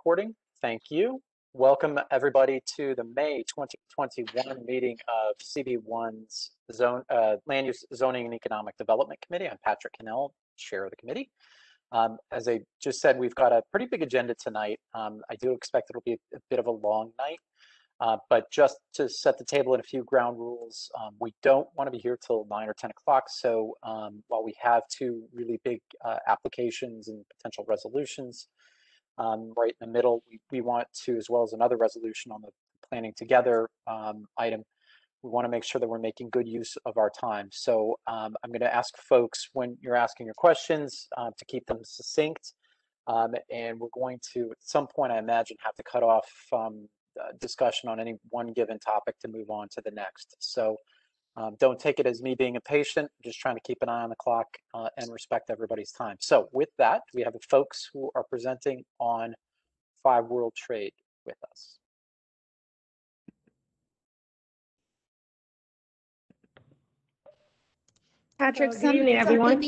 recording. Thank you. Welcome everybody to the May 2021 meeting of CB1's Land Use, Zoning, and Economic Development Committee. I'm Patrick Cannell, chair of the committee. As I just said, we've got a pretty big agenda tonight. I do expect it'll be a bit of a long night, but just to set the table and a few ground rules, we don't want to be here till 9 or 10 o'clock. So while we have two really big applications and potential resolutions right in the middle, we want to, as well as another resolution on the planning together item, we want to make sure that we're making good use of our time. So I'm going to ask folks when you're asking your questions to keep them succinct. And we're going to, at some point, I imagine, have to cut off discussion on any one given topic to move on to the next. So don't take it as me being impatient. I'm just trying to keep an eye on the clock and respect everybody's time. So with that, we have the folks who are presenting on 5 World Trade with us. Patrick, good evening, everyone.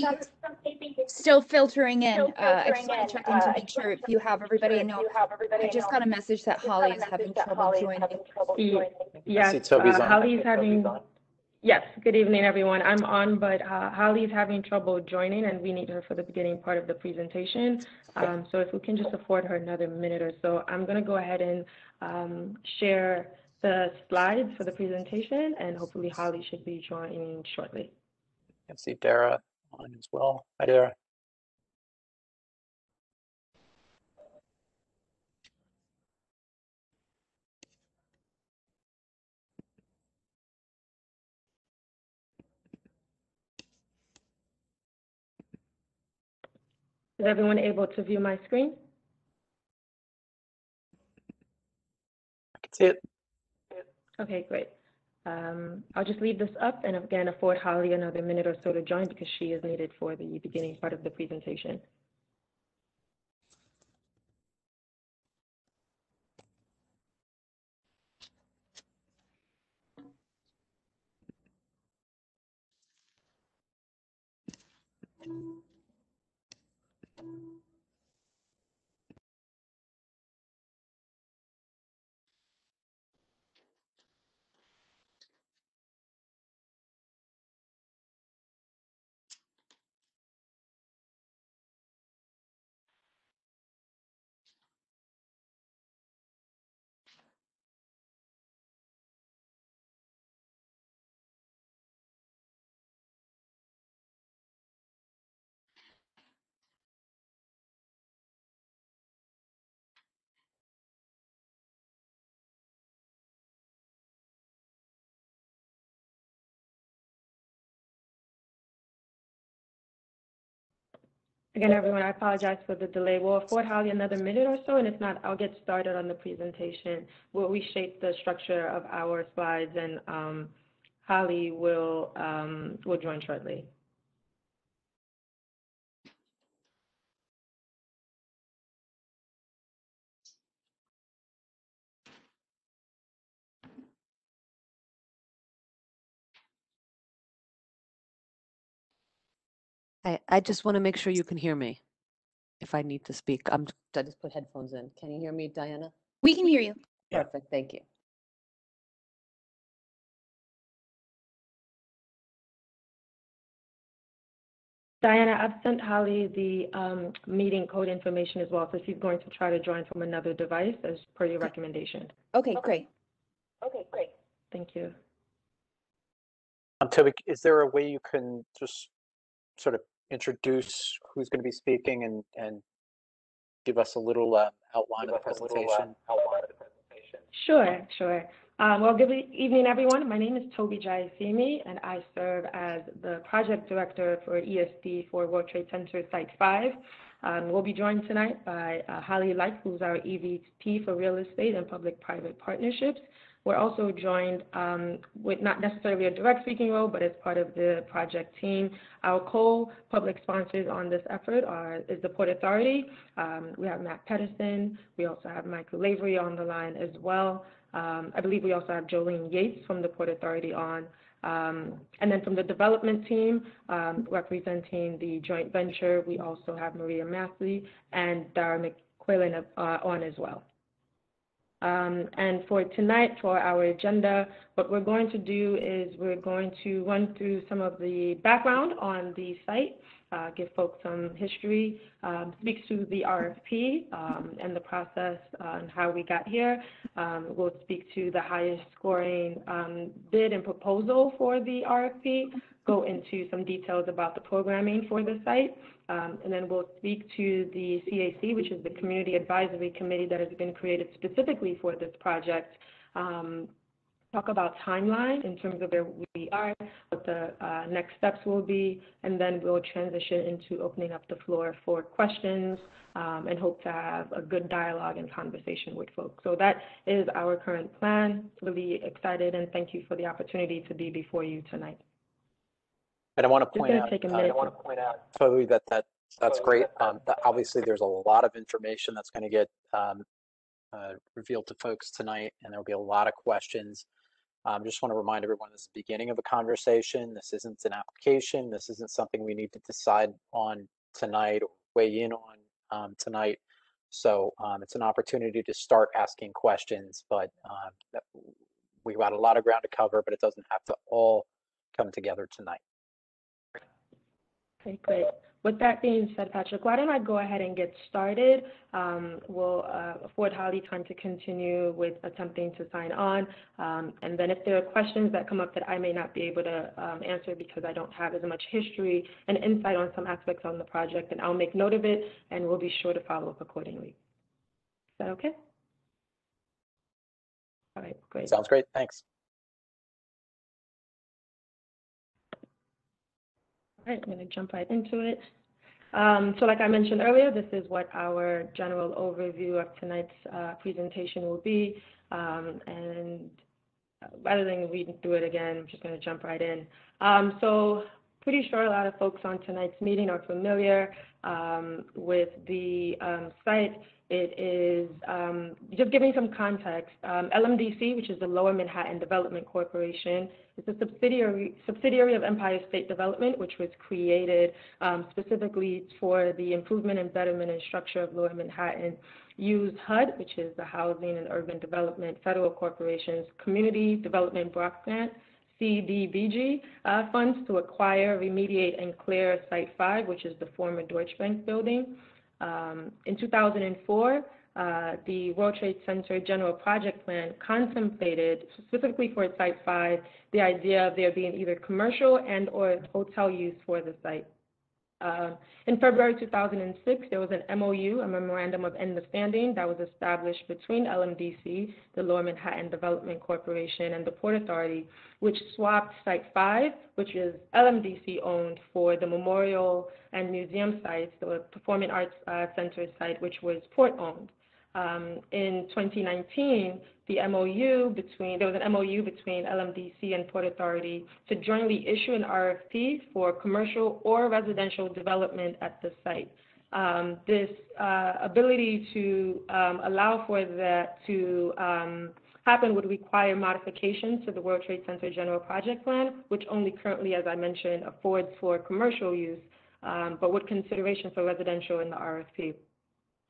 Still filtering in. I just want to check in to make sure if you have everybody. I know I just got a message that Holly is having trouble joining. Yes, Holly's having. Yes, good evening, everyone. I'm on, but Holly's having trouble joining, and we need her for the beginning part of the presentation. So if we can just afford her another minute or so, I'm going to go ahead and share the slides for the presentation, and hopefully Holly should be joining shortly. I can see Dara on as well. Hi, Dara. Is everyone able to view my screen? I can see it. Okay, great. I'll just leave this up and again afford Holly another minute or so to join because she is needed for the beginning part of the presentation. Again, everyone, I apologize for the delay. We'll afford Holly another minute or so, and if not, I'll get started on the presentation. We'll reshape the structure of our slides, and Holly will join shortly. I just want to make sure you can hear me if I need to speak. I just put headphones in. Can you hear me, Diana? We can hear you. Perfect. Thank you. Diana, I've sent Holly the meeting code information as well, so she's going to try to join from another device as per your recommendation. Okay, great. Okay, great. Thank you. Toby, is there a way you can just sort of introduce who's going to be speaking and give us a little outline of the presentation? Sure, sure. Well, good evening, everyone. My name is Toby Jayasimi, and I serve as the project director for ESD for World Trade Center Site 5. We'll be joined tonight by Holly Leicht, who's our EVP for Real Estate and Public-Private Partnerships. We're also joined with not necessarily a direct speaking role, but as part of the project team. Our co-public sponsors on this effort is the Port Authority. We have Matt Pedersen. We also have Michael Lavery on the line as well. I believe we also have Jolene Yates from the Port Authority on. And then from the development team, representing the joint venture, we also have Maria Mathley and Dara Quaylen on as well. And for tonight, for our agenda, what we're going to do is we're going to run through some of the background on the site, give folks some history, speak to the RFP and the process and how we got here. We'll speak to the highest scoring bid and proposal for the RFP, go into some details about the programming for the site, and then we'll speak to the CAC, which is the Community Advisory Committee that has been created specifically for this project. Talk about timeline in terms of where we are, what the next steps will be, and then we'll transition into opening up the floor for questions and hope to have a good dialogue and conversation with folks. So that is our current plan. Really excited, and thank you for the opportunity to be before you tonight. And I want to point out, Toby, that's great. That obviously, there's a lot of information that's going to get revealed to folks tonight, and there'll be a lot of questions. Just want to remind everyone this is the beginning of a conversation. This isn't an application. This isn't something we need to decide on tonight or weigh in on tonight. So it's an opportunity to start asking questions, but we've got a lot of ground to cover, but it doesn't have to all come together tonight. Okay, great. With that being said, Patrick, why don't I go ahead and get started? We'll afford Holly time to continue with attempting to sign on. And then if there are questions that come up that I may not be able to answer because I don't have as much history and insight on some aspects on the project, then I'll make note of it and we'll be sure to follow up accordingly. Is that okay? All right, great. Sounds great. Thanks. All right, I'm going to jump right into it. So like I mentioned earlier, this is what our general overview of tonight's presentation will be. And rather than reading through it again, I'm just going to jump right in. So pretty sure a lot of folks on tonight's meeting are familiar with the site. It is, just giving some context, LMDC, which is the Lower Manhattan Development Corporation, is a subsidiary of Empire State Development, which was created specifically for the improvement and betterment and structure of Lower Manhattan. Use HUD, which is the Housing and Urban Development Federal Corporation's Community Development Block Grant, CDBG funds to acquire, remediate, and clear Site 5, which is the former Deutsche Bank building. In 2004, the World Trade Center General Project Plan contemplated, specifically for Site 5, the idea of there being either commercial and or hotel use for the site. In February 2006, there was an MOU, a Memorandum of Understanding, that was established between LMDC, the Lower Manhattan Development Corporation, and the Port Authority, which swapped Site 5, which is LMDC owned, for the memorial and museum sites, the Performing Arts Center site, which was Port owned. In 2019, there was an MOU between LMDC and Port Authority to jointly issue an RFP for commercial or residential development at the site. This ability to allow for that to happen would require modifications to the World Trade Center General Project Plan, which only currently, as I mentioned, affords for commercial use, but with consideration for residential in the RFP.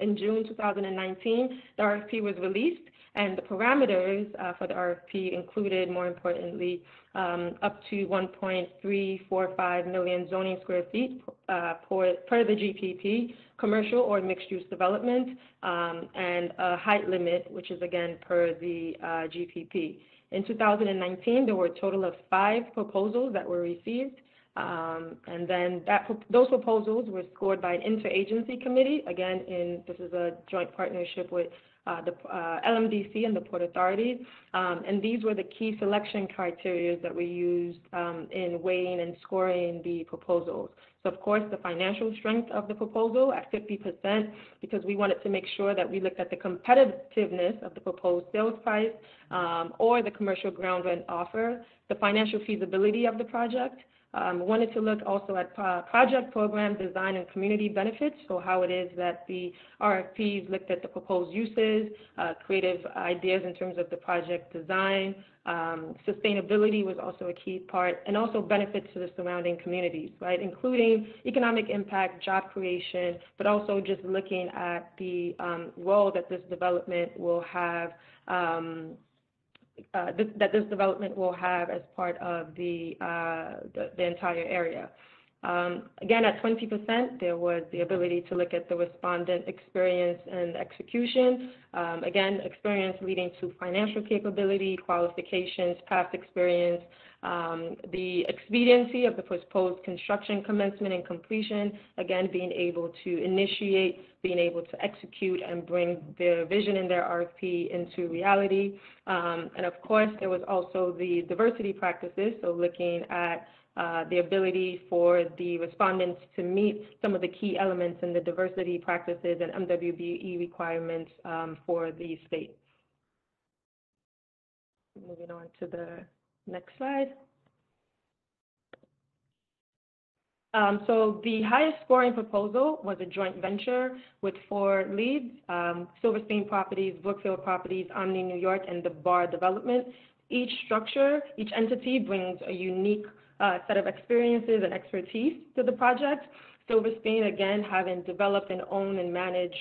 In June 2019, the RFP was released, and the parameters for the RFP included, more importantly, up to 1.345 million zoning square feet per the GPP, commercial or mixed-use development, and a height limit, which is again per the GPP. In 2019, there were a total of 5 proposals that were received. And then those proposals were scored by an interagency committee. Again, this is a joint partnership with the LMDC and the Port Authority. And these were the key selection criteria that we used in weighing and scoring the proposals. So, of course, the financial strength of the proposal at 50%, because we wanted to make sure that we looked at the competitiveness of the proposed sales price or the commercial ground rent offer, the financial feasibility of the project, Wanted to look also at project program design and community benefits, so how it is that the RFPs looked at the proposed uses, creative ideas in terms of the project design. Sustainability was also a key part, and also benefits to the surrounding communities, right, including economic impact, job creation, but also just looking at the role that this development will have as part of the entire area. Again, at 20%, there was the ability to look at the respondent experience and execution. Again, experience leading to financial capability, qualifications, past experience, the expediency of the proposed construction commencement and completion, again, being able to initiate, being able to execute and bring their vision in their RFP into reality. And of course, there was also the diversity practices, so looking at the ability for the respondents to meet some of the key elements in the diversity practices and MWBE requirements for the state. Moving on to the next slide. So the highest scoring proposal was a joint venture with 4 leads, Silverstein Properties, Brookfield Properties, Omni New York, and the Bar Development. Each entity brings a unique set of experiences and expertise to the project. Silverstein, again, having developed and owned and managed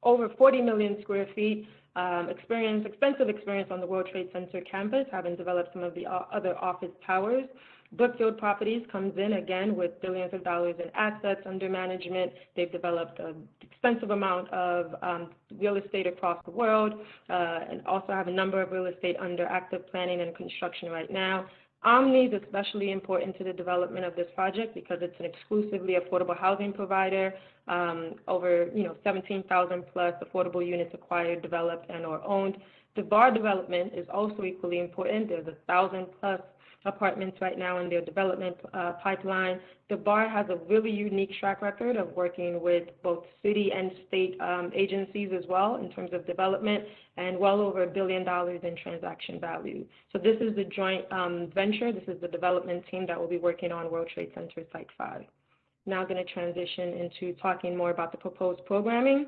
over 40 million square feet, extensive experience on the World Trade Center campus, having developed some of the other office towers. Brookfield Properties comes in, again, with billions of dollars in assets under management. They've developed an extensive amount of real estate across the world, and also have a number of real estate under active planning and construction right now. Omni is especially important to the development of this project because it's an exclusively affordable housing provider, over 17,000 plus affordable units acquired, developed, and or owned. The Bar Development is also equally important. There's 1,000 plus apartments right now in their development pipeline. The Bar has a really unique track record of working with both city and state agencies as well in terms of development, and well over $1 billion in transaction value. So this is the joint venture. This is the development team that will be working on World Trade Center Site 5. Now going to transition into talking more about the proposed programming.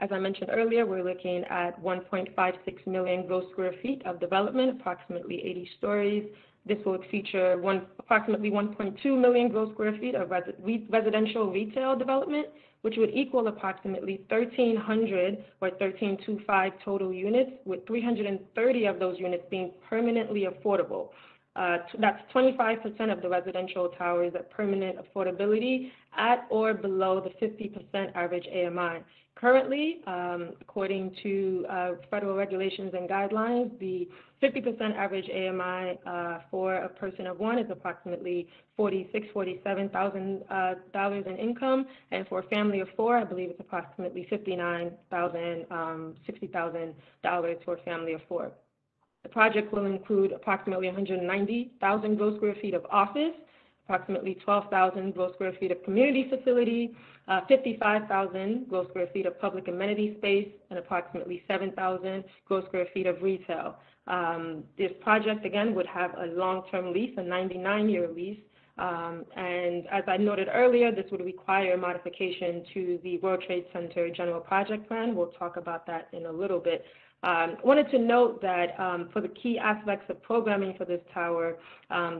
As I mentioned earlier, we're looking at 1.56 million gross square feet of development, approximately 80 stories. This will feature approximately 1.2 million gross square feet of residential retail development, which would equal approximately 1,300 or 1,325 total units, with 330 of those units being permanently affordable. That's 25% of the residential towers at permanent affordability at or below the 50% average AMI. Currently, according to federal regulations and guidelines, the 50% average AMI for a person of one is approximately $46,000, $47,000 in income, and for a family of 4, I believe it's approximately $59,000, $60,000 for a family of 4. The project will include approximately 190,000 gross square feet of office, approximately 12,000 gross square feet of community facility, 55,000 gross square feet of public amenity space, and approximately 7,000 gross square feet of retail. This project, again, would have a long-term lease, a 99-year lease, and as I noted earlier, this would require modification to the World Trade Center General Project Plan. We'll talk about that in a little bit. Wanted to note that for the key aspects of programming for this tower,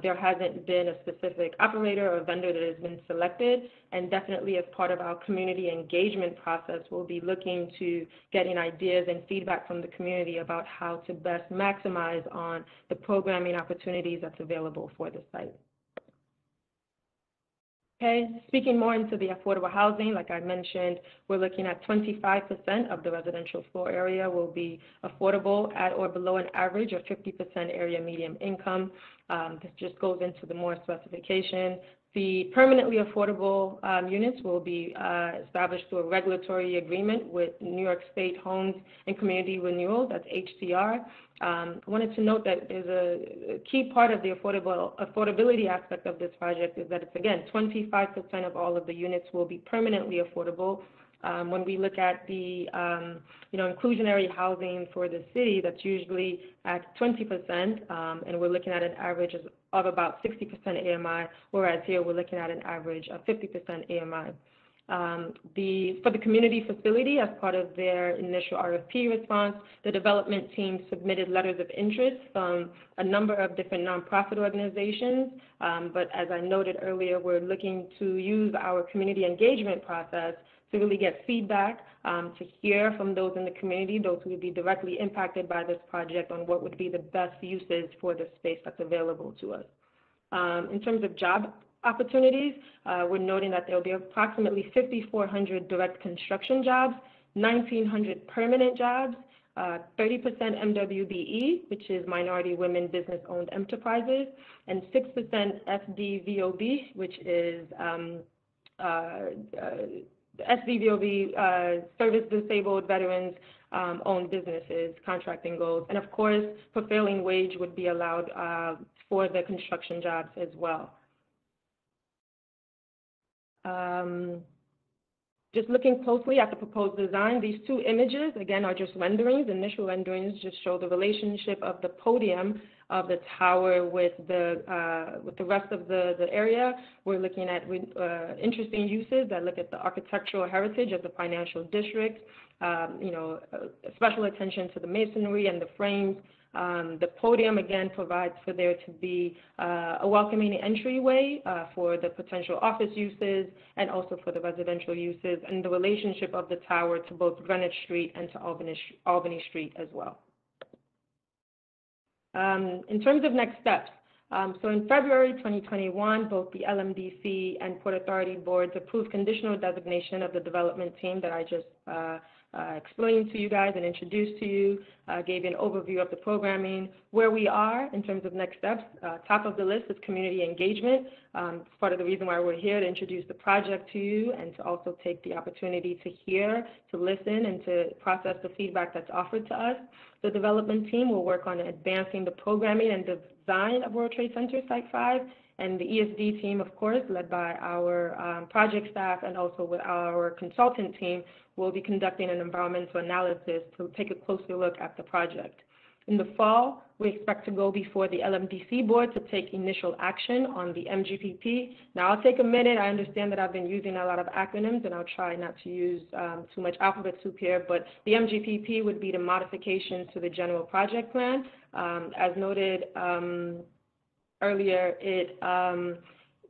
there hasn't been a specific operator or vendor that has been selected, and definitely as part of our community engagement process, we'll be looking to getting ideas and feedback from the community about how to best maximize on the programming opportunities that's available for the site. Okay, speaking more into the affordable housing, like I mentioned, we're looking at 25% of the residential floor area will be affordable at or below an average of 50% area median income. This just goes into the more specification. The permanently affordable units will be established through a regulatory agreement with New York State Homes and Community Renewal, that's HCR. I wanted to note that there's a key part of the affordability aspect of this project is that it's, again, 25% of all of the units will be permanently affordable. When we look at the inclusionary housing for the city, that's usually at 20%, and we're looking at an average of about 60% AMI, whereas here we're looking at an average of 50% AMI. For the community facility, as part of their initial RFP response, the development team submitted letters of interest from a number of different nonprofit organizations. But as I noted earlier, we're looking to use our community engagement process to really get feedback, to hear from those in the community, those who would be directly impacted by this project, on what would be the best uses for the space that's available to us. In terms of job opportunities, we're noting that there will be approximately 5,400 direct construction jobs, 1,900 permanent jobs, 30% MWBE, which is minority women business-owned enterprises, and 6% SDVOB, which is SDVOB, service disabled veterans owned businesses, contracting goals. And of course, prevailing wage would be allowed for the construction jobs as well. Just looking closely at the proposed design, these two images, again, are just renderings. Initial renderings just show the relationship of the podium of the tower with the rest of the area. We're looking at interesting uses that look at the architectural heritage of the financial district, special attention to the masonry and the frames. The podium, again, provides for there to be a welcoming entryway for the potential office uses and also for the residential uses, and the relationship of the tower to both Greenwich Street and to Albany Street as well. In terms of next steps, so in February 2021, both the LMDC and Port Authority boards approved conditional designation of the development team that I just explained to you guys and introduced to you, gave you an overview of the programming, where we are in terms of next steps. Top of the list is community engagement. It's part of the reason why we're here, to introduce the project to you and to also take the opportunity to hear, to listen, and to process the feedback that's offered to us. The development team will work on advancing the programming and design of World Trade Center Site 5, and the ESD team, of course, led by our project staff and also with our consultant team, will be conducting an environmental analysis to take a closer look at the project. In the fall, we expect to go before the LMDC board to take initial action on the MGPP. Now, I'll take a minute. I understand that I've been using a lot of acronyms, and I'll try not to use too much alphabet soup here, but the MGPP would be the modifications to the general project plan. As noted earlier,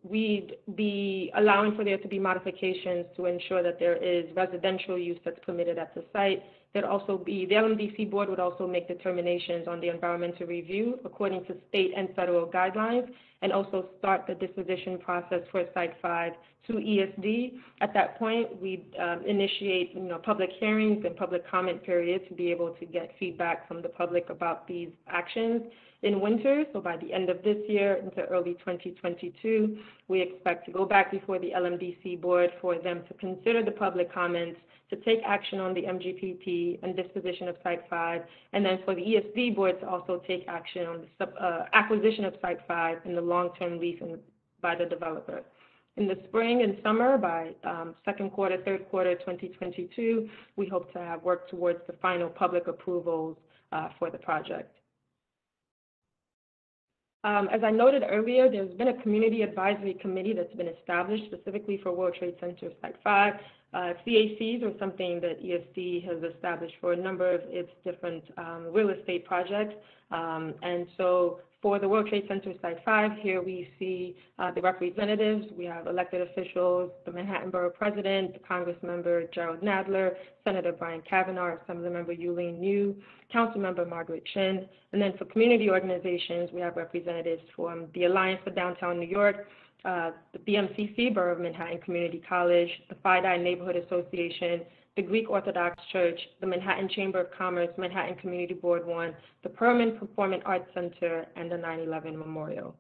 we'd be allowing for there to be modifications to ensure that there is residential use that's permitted at the site. There'd also be, the LMDC board would also make determinations on the environmental review according to state and federal guidelines, and also start the disposition process for Site 5 to ESD. At that point, we'd initiate public hearings and public comment periods to be able to get feedback from the public about these actions. In winter, so by the end of this year into early 2022, we expect to go back before the LMDC board for them to consider the public comments, to take action on the MGPP and disposition of Site 5, and then for the ESD board to also take action on the acquisition of Site 5 and the long-term lease by the developer. In the spring and summer, by second quarter, third quarter 2022, we hope to have worked towards the final public approvals for the project. As I noted earlier, there's been a community advisory committee that's been established specifically for World Trade Center Site 5. CACs are something that ESD has established for a number of its different real estate projects. And so for the World Trade Center Site 5, here we see the representatives. We have elected officials, the Manhattan Borough President, the Congress member Gerald Nadler, Senator Brian Kavanaugh, Assemblymember Yuling Niu, Councilmember Margaret Chin. And then for community organizations, we have representatives from the Alliance for Downtown New York, the BMCC, Borough of Manhattan Community College, the FIDI Neighborhood Association, the Greek Orthodox Church, the Manhattan Chamber of Commerce, Manhattan Community Board 1, the Perman Performing Arts Center, and the 9/11 Memorial.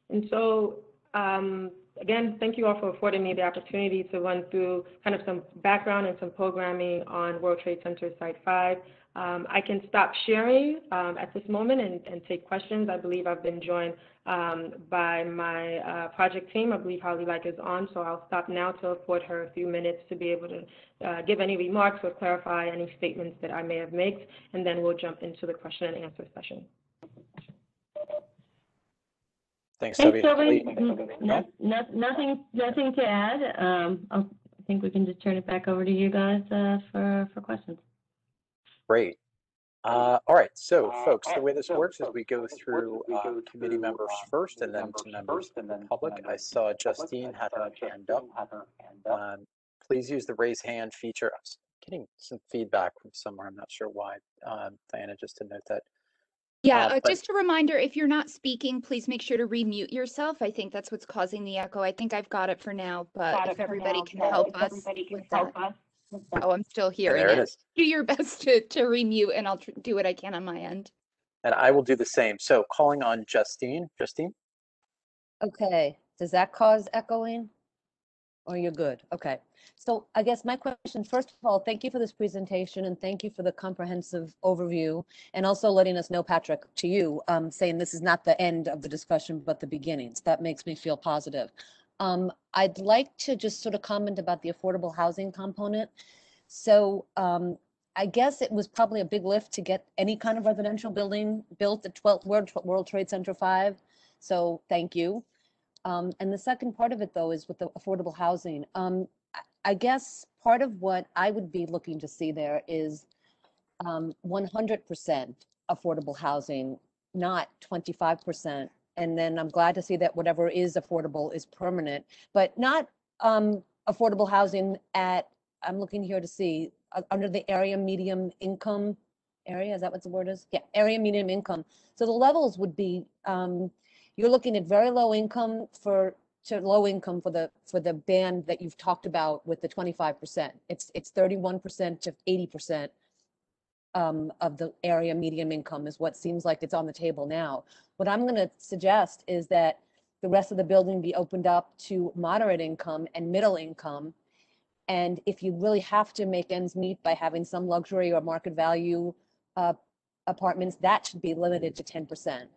And so, again, thank you all for affording me the opportunity to run through kind of some background and some programming on World Trade Center Site 5. I can stop sharing at this moment and take questions. I believe I've been joined by my project team. I believe Holly Leicht is on, so I'll stop now to afford her a few minutes to be able to give any remarks or clarify any statements that I may have made, and then we'll jump into the question and answer session. Thanks, Thanks, Toby. Toby. Nothing to add. I think we can just turn it back over to you guys for questions. Great. All right, so folks, the way this works is we go through committee members first and then to members of the public. I saw Justine had her hand up. Please use the raise hand feature. I'm getting some feedback from somewhere. I'm not sure why. Diana, just to note that. Yeah, just a reminder, if you're not speaking, please make sure to remute yourself. I think that's what's causing the echo. I think I've got it for now, but if everybody can help us with that. Oh, I'm still hearing there it is. Do your best to remute, and I'll do what I can on my end. And I will do the same. So calling on Justine. Justine? Okay, does that cause echoing? Or you're good? Okay. So I guess my question, first of all, thank you for this presentation and thank you for the comprehensive overview and also letting us know, Patrick, to you, saying this is not the end of the discussion, but the beginnings. That makes me feel positive. I'd like to just sort of comment about the affordable housing component. So I guess it was probably a big lift to get any kind of residential building built at World Trade Center 5. So thank you. And the second part of it, though, is with the affordable housing. I guess part of what I would be looking to see there is 100% affordable housing, not 25%. And then I'm glad to see that whatever is affordable is permanent, but not affordable housing at, I'm looking here to see, under the area medium income area, is that what the word is? Yeah, area medium income. So the levels would be, you're looking at very low income to low income for the band that you've talked about with the 25%. It's 31% to 80% of the area medium income is what seems like it's on the table now. What I'm going to suggest is that the rest of the building be opened up to moderate income and middle income. And if you really have to make ends meet by having some luxury or market value apartments, that should be limited to 10%.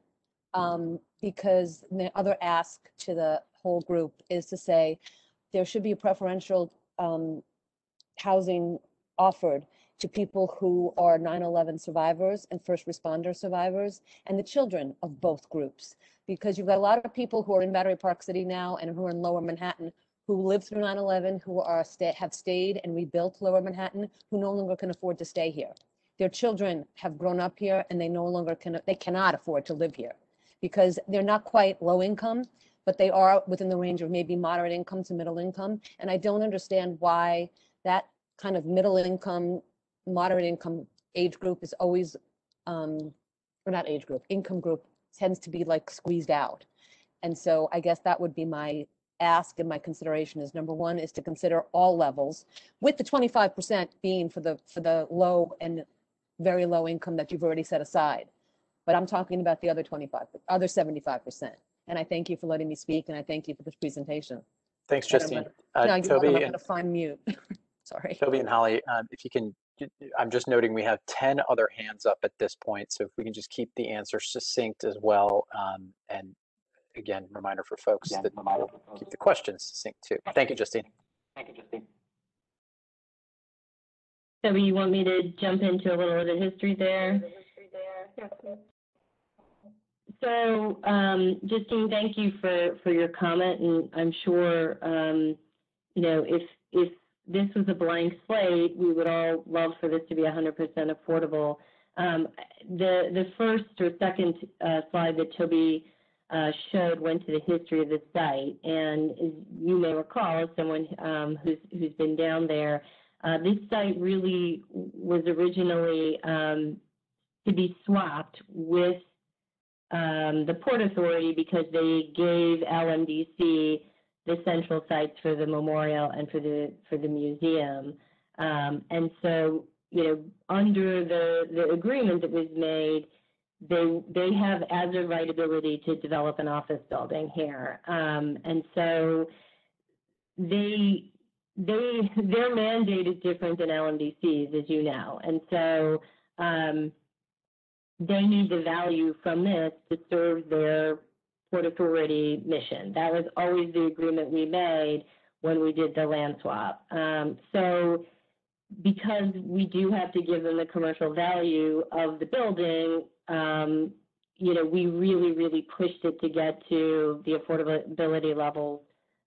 Because the other ask to the whole group is to say there should be a preferential housing offered to people who are 9/11 survivors and first responder survivors and the children of both groups. Because you've got a lot of people who are in Battery Park City now and who are in Lower Manhattan who lived through 9/11, who have stayed and rebuilt Lower Manhattan, who no longer can afford to stay here. Their children have grown up here and they no longer they cannot afford to live here because they're not quite low income, but they are within the range of maybe moderate income to middle income. And I don't understand why that kind of middle income, moderate income age group is always, or not age group, income group tends to be like squeezed out. And so I guess that would be my ask and my consideration is number one is to consider all levels with the 25% being for the low and very low income that you've already set aside. But I'm talking about the other 75%. And I thank you for letting me speak and I thank you for this presentation. Thanks, Justine. No, Toby, I'm going to find mute. Sorry. Toby and Holly, if you can, I'm just noting we have 10 other hands up at this point. So if we can just keep the answers succinct as well. And again, reminder for folks that we'll keep the questions succinct too. Thank you, Justine. Toby, you want me to jump into a little of the history there? Yes, please. So, Justine, thank you for your comment, and I'm sure, you know, if this was a blank slate, we would all love for this to be 100% affordable. The first or second slide that Toby showed went to the history of the site, and as you may recall, as someone who's been down there, this site really was originally to be swapped with the Port Authority because they gave LMDC the central sites for the memorial and for the museum. And so, you know, under the agreement that was made, they have as a right ability to develop an office building here. And so their mandate is different than LMDC's, as you know. And so they need the value from this to serve their Port Authority mission. That was always the agreement we made when we did the land swap. So because we do have to give them the commercial value of the building, we really pushed it to get to the affordability levels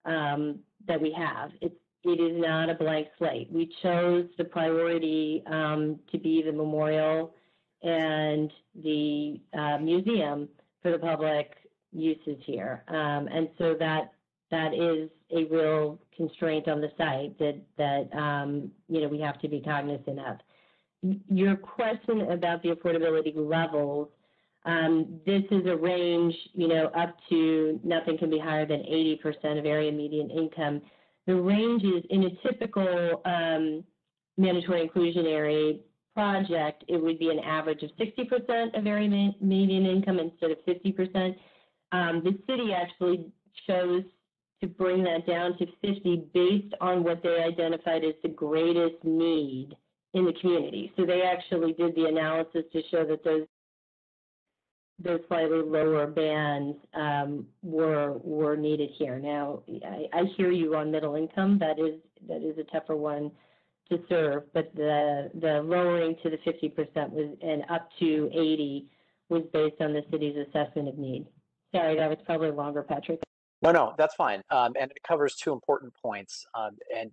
that we have. It is not a blank slate. We chose the priority to be the memorial and the museum for the public uses here. And so that is a real constraint on the site that we have to be cognizant of. Your question about the affordability levels, this is a range, up to nothing can be higher than 80% of area median income. The range is in a typical mandatory inclusionary project, it would be an average of 60% of area median income instead of 50%. The city actually chose to bring that down to 50 based on what they identified as the greatest need in the community. So they actually did the analysis to show that those slightly lower bands were needed here. Now, I hear you on middle income. That is a tougher one to serve, but the lowering to the 50% was, and up to 80 was based on the city's assessment of need. Sorry, that was probably longer, Patrick. No, that's fine. And it covers two important points. And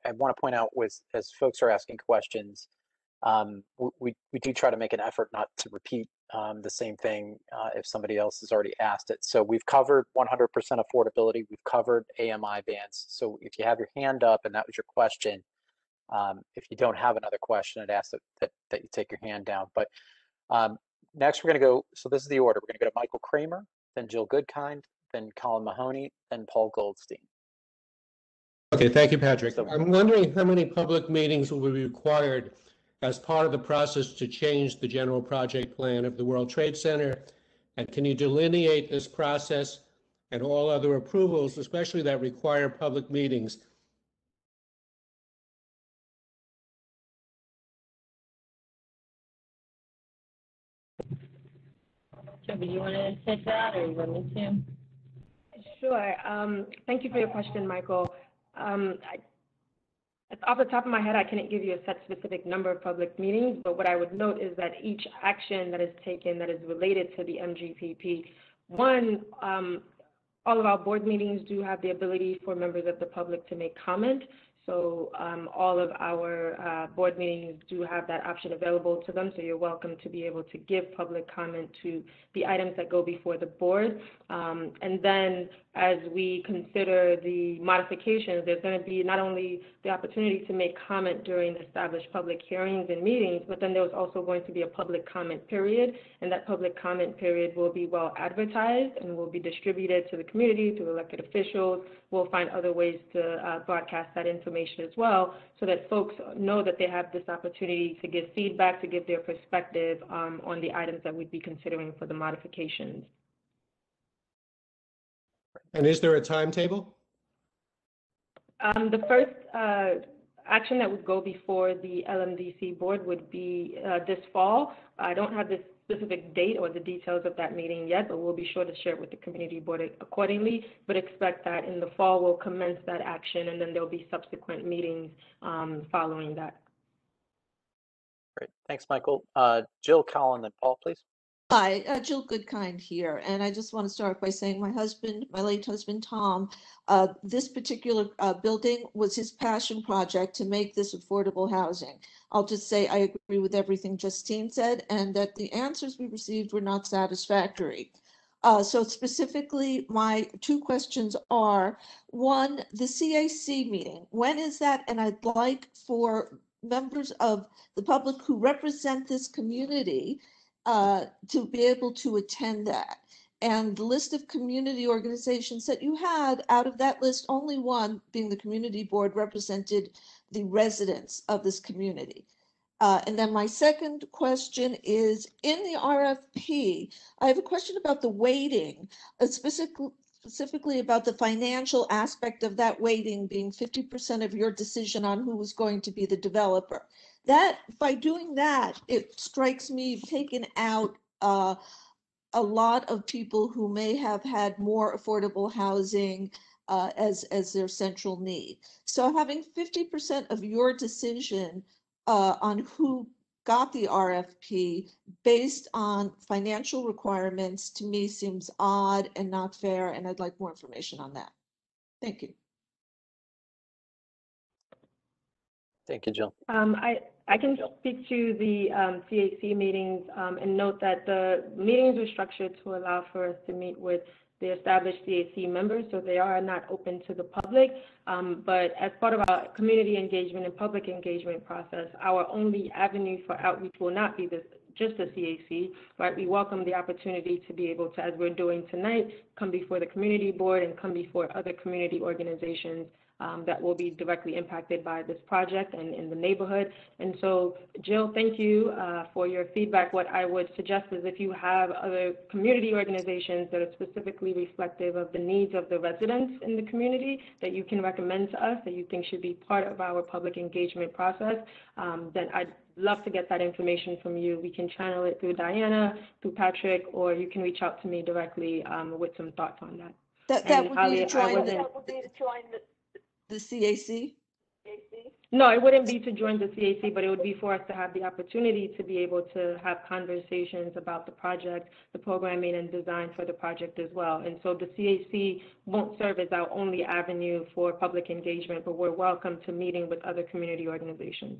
I want to point out, as folks are asking questions, we do try to make an effort not to repeat the same thing if somebody else has already asked it. So we've covered 100% affordability. We've covered AMI bands. So if you have your hand up and that was your question, if you don't have another question, I'd ask that you take your hand down. But next we're going to go, so this is the order. We're going to go to Michael Kramer, then Jill Goodkind, then Colin Mahoney, then Paul Goldstein. Okay, thank you, Patrick. I'm wondering how many public meetings will be required as part of the process to change the general project plan of the World Trade Center? And can you delineate this process and all other approvals, especially that require public meetings? Toby, do you want to take that, or you want me to? Sure. Thank you for your question, Michael. Off the top of my head, I couldn't give you a set specific number of public meetings, but what I would note is that each action that is taken that is related to the MGPP, one, all of our board meetings do have the ability for members of the public to make comment. So all of our board meetings do have that option available to them. So you're welcome to be able to give public comment to the items that go before the board. And then as we consider the modifications, there's going to be not only the opportunity to make comment during established public hearings and meetings, but then there's also going to be a public comment period. And that public comment period will be well advertised and will be distributed to the community, to elected officials. We'll find other ways to broadcast that information as well, so that folks know that they have this opportunity to give feedback, to give their perspective on the items that we'd be considering for the modifications. And is there a timetable? The first action that would go before the LMDC board would be this fall. I don't have this specific date or the details of that meeting yet, but we'll be sure to share it with the community board accordingly. But expect that in the fall we'll commence that action, and then there'll be subsequent meetings following that. Great, thanks, Michael. Jill, Colin, and Paul, please. Hi, Jill Goodkind here, and I just want to start by saying my late husband, Tom, this particular building was his passion project to make this affordable housing. I'll just say I agree with everything Justine said, and that the answers we received were not satisfactory. So specifically, my two questions are, one, the CAC meeting, when is that? And I'd like for members of the public who represent this community to be able to attend that. And the list of community organizations that you had, out of that list, only one, being the community board, represented the residents of this community. And then my second question is, in the RFP, I have a question about the weighting, specifically about the financial aspect of that weighting being 50% of your decision on who was going to be the developer. That, by doing that, it strikes me you've taken out a lot of people who may have had more affordable housing as their central need. So having 50% of your decision on who got the RFP based on financial requirements, to me seems odd and not fair, and I'd like more information on that. Thank you. Thank you, Jill. I can speak to the CAC meetings and note that the meetings are structured to allow for us to meet with the established CAC members, so they are not open to the public. But as part of our community engagement and public engagement process, our only avenue for outreach will not be just the CAC, right? We welcome the opportunity to be able to, as we're doing tonight, come before the community board and come before other community organizations that will be directly impacted by this project and in the neighborhood. And so, Jill, thank you for your feedback. What I would suggest is if you have other community organizations that are specifically reflective of the needs of the residents in the community that you can recommend to us, that you think should be part of our public engagement process, then I'd love to get that information from you. We can channel it through Diana, through Patrick, or you can reach out to me directly with some thoughts on that. That would be to join the CAC? No, it wouldn't be to join the CAC, but it would be for us to have the opportunity to be able to have conversations about the project, the programming and design for the project as well. And so the CAC won't serve as our only avenue for public engagement, but we're welcome to meeting with other community organizations.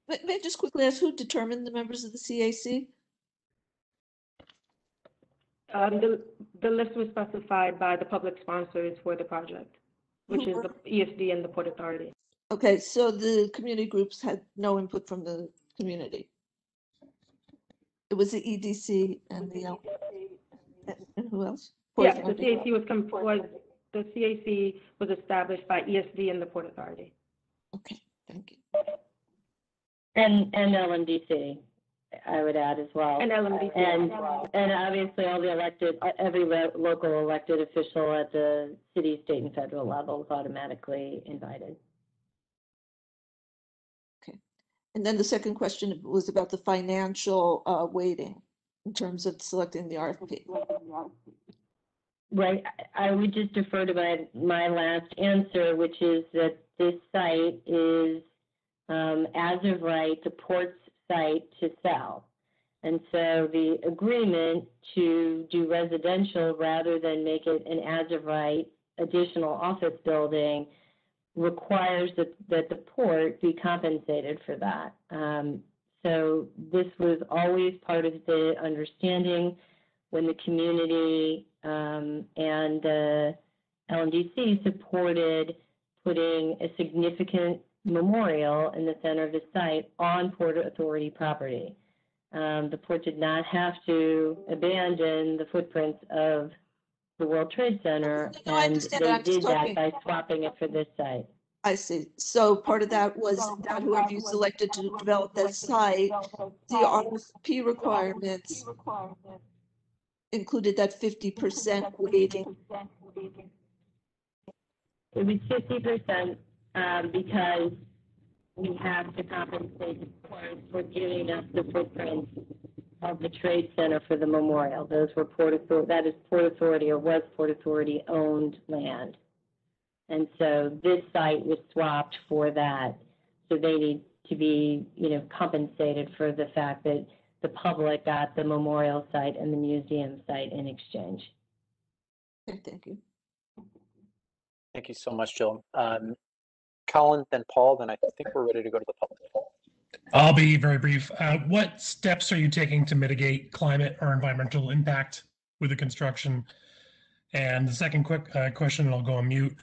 May I just quickly ask who determined the members of the CAC? The list was specified by the public sponsors for the project, which is the ESD and the Port Authority. Okay, so the community groups had no input from the community. It was the EDC and the and who else? Yeah, the CAC was established by ESD and the Port Authority. Okay, thank you. And LMDC, I would add as well. And LMDC. And obviously all the elected, every local elected official at the city, state, and federal level is automatically invited. Okay. And then the second question was about the financial weighting in terms of selecting the RFP. Right. I would just defer to my last answer, which is that this site is, as of right, the port's site to sell. And so the agreement to do residential rather than make it an as of right additional office building requires that the port be compensated for that. So this was always part of the understanding when the community and the LMDC supported putting a significant memorial in the center of the site on Port Authority property. The port did not have to abandon the footprints of the World Trade Center, and they did that by swapping it for this site. I see. So part of that was that whoever you selected to develop that site, the RFP requirements included that 50% weighting. It was 50%. Because we have to compensate the port for giving us the footprint of the Trade Center for the memorial. Those were Port Authority, that is Port Authority or was Port Authority owned land. And so this site was swapped for that. So they need to be, compensated for the fact that the public got the memorial site and the museum site in exchange. Okay, thank you. Thank you so much, Jill. Colin, then Paul, then I think we're ready to go to the public. I'll be very brief. What steps are you taking to mitigate climate or environmental impact with the construction? And the second quick question, and I'll go on mute,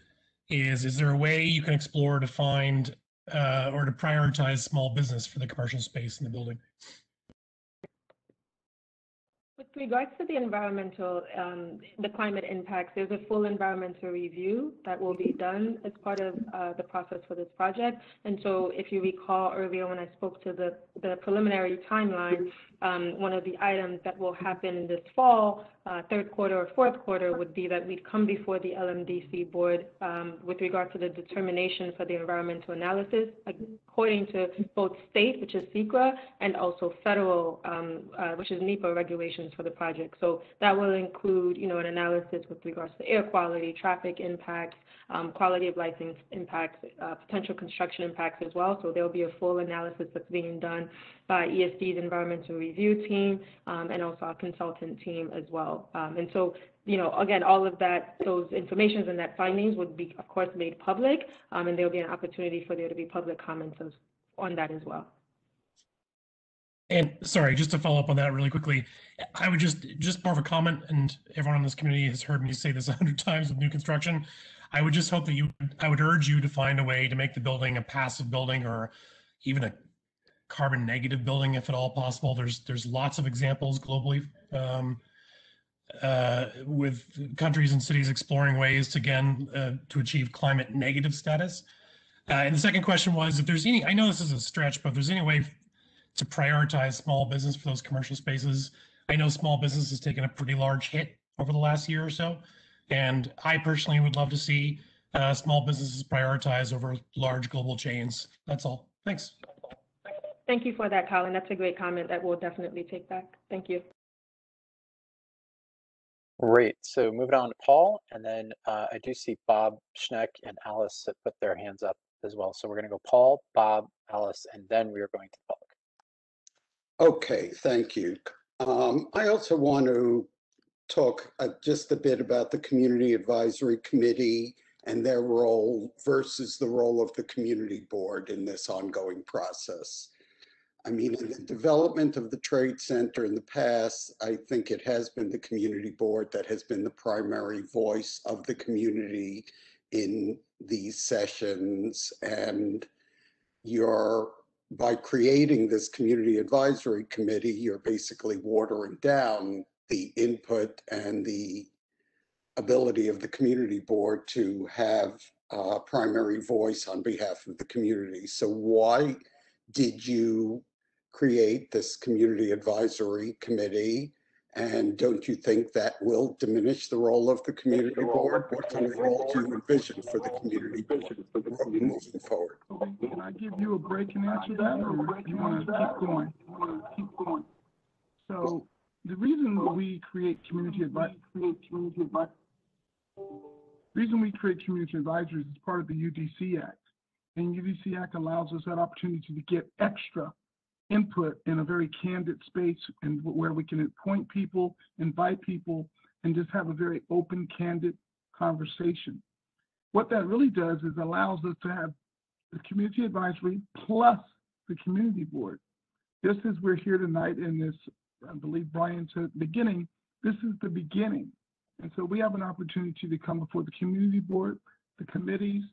is there a way you can explore to find or to prioritize small business for the commercial space in the building? With regards to the environmental, the climate impacts, there's a full environmental review that will be done as part of the process for this project. And so if you recall earlier when I spoke to the preliminary timeline, one of the items that will happen this fall, third quarter or fourth quarter, would be that we'd come before the LMDC board with regard to the determination for the environmental analysis according to both state, which is SECRA, and also federal, which is NEPA regulations for the project. So that will include, you know, an analysis with regards to air quality, traffic impacts, quality of life impacts, potential construction impacts as well. So there'll be a full analysis that's being done by ESD's environmental review team and also our consultant team as well. And so, you know, again, all of that, those informations and that findings would be, of course, made public, and there'll be an opportunity for there to be public comments on that as well. And sorry, just to follow up on that really quickly, I would just more of a comment, and everyone on this community has heard me say this 100 times with new construction. I would just hope that I would urge you to find a way to make the building a passive building or even a carbon negative building if at all possible. There's lots of examples globally with countries and cities exploring ways to, again, to achieve climate negative status. And the second question was, if there's any, I know this is a stretch, but if there's any way to prioritize small business for those commercial spaces. I know small business has taken a pretty large hit over the last year or so. And I personally would love to see small businesses prioritize over large global chains. That's all. Thanks. Thank you for that, Colin. That's a great comment that we'll definitely take back. Thank you. Great. So moving on to Paul, and then I do see Bob Schneck and Alice that put their hands up as well. So we're going to go Paul, Bob, Alice, and then we are going to the public. Okay, thank you. I also want to talk just a bit about the Community Advisory Committee and their role versus the role of the Community Board in this ongoing process. I mean, in the development of the Trade Center in the past, I think it has been the Community Board that has been the primary voice of the community in these sessions, and by creating this Community Advisory Committee, you're basically watering down the input and the ability of the Community Board to have a primary voice on behalf of the community. So why did you create this Community Advisory Committee? And don't you think that will diminish the role of the Community Board? What kind of role do you envision for the Community Board moving forward? Can I give you a break and answer that, or you want to keep going? So the reason we create community advisories is part of the UDC Act. And UDC Act allows us that opportunity to get extra input in a very candid space, and where we can appoint people, invite people, and just have a very open, candid conversation. What that really does is allows us to have the community advisory plus the community board. Just as we're here tonight in this, I believe Brian said at the beginning, this is the beginning. And so we have an opportunity to come before the community board, the committees,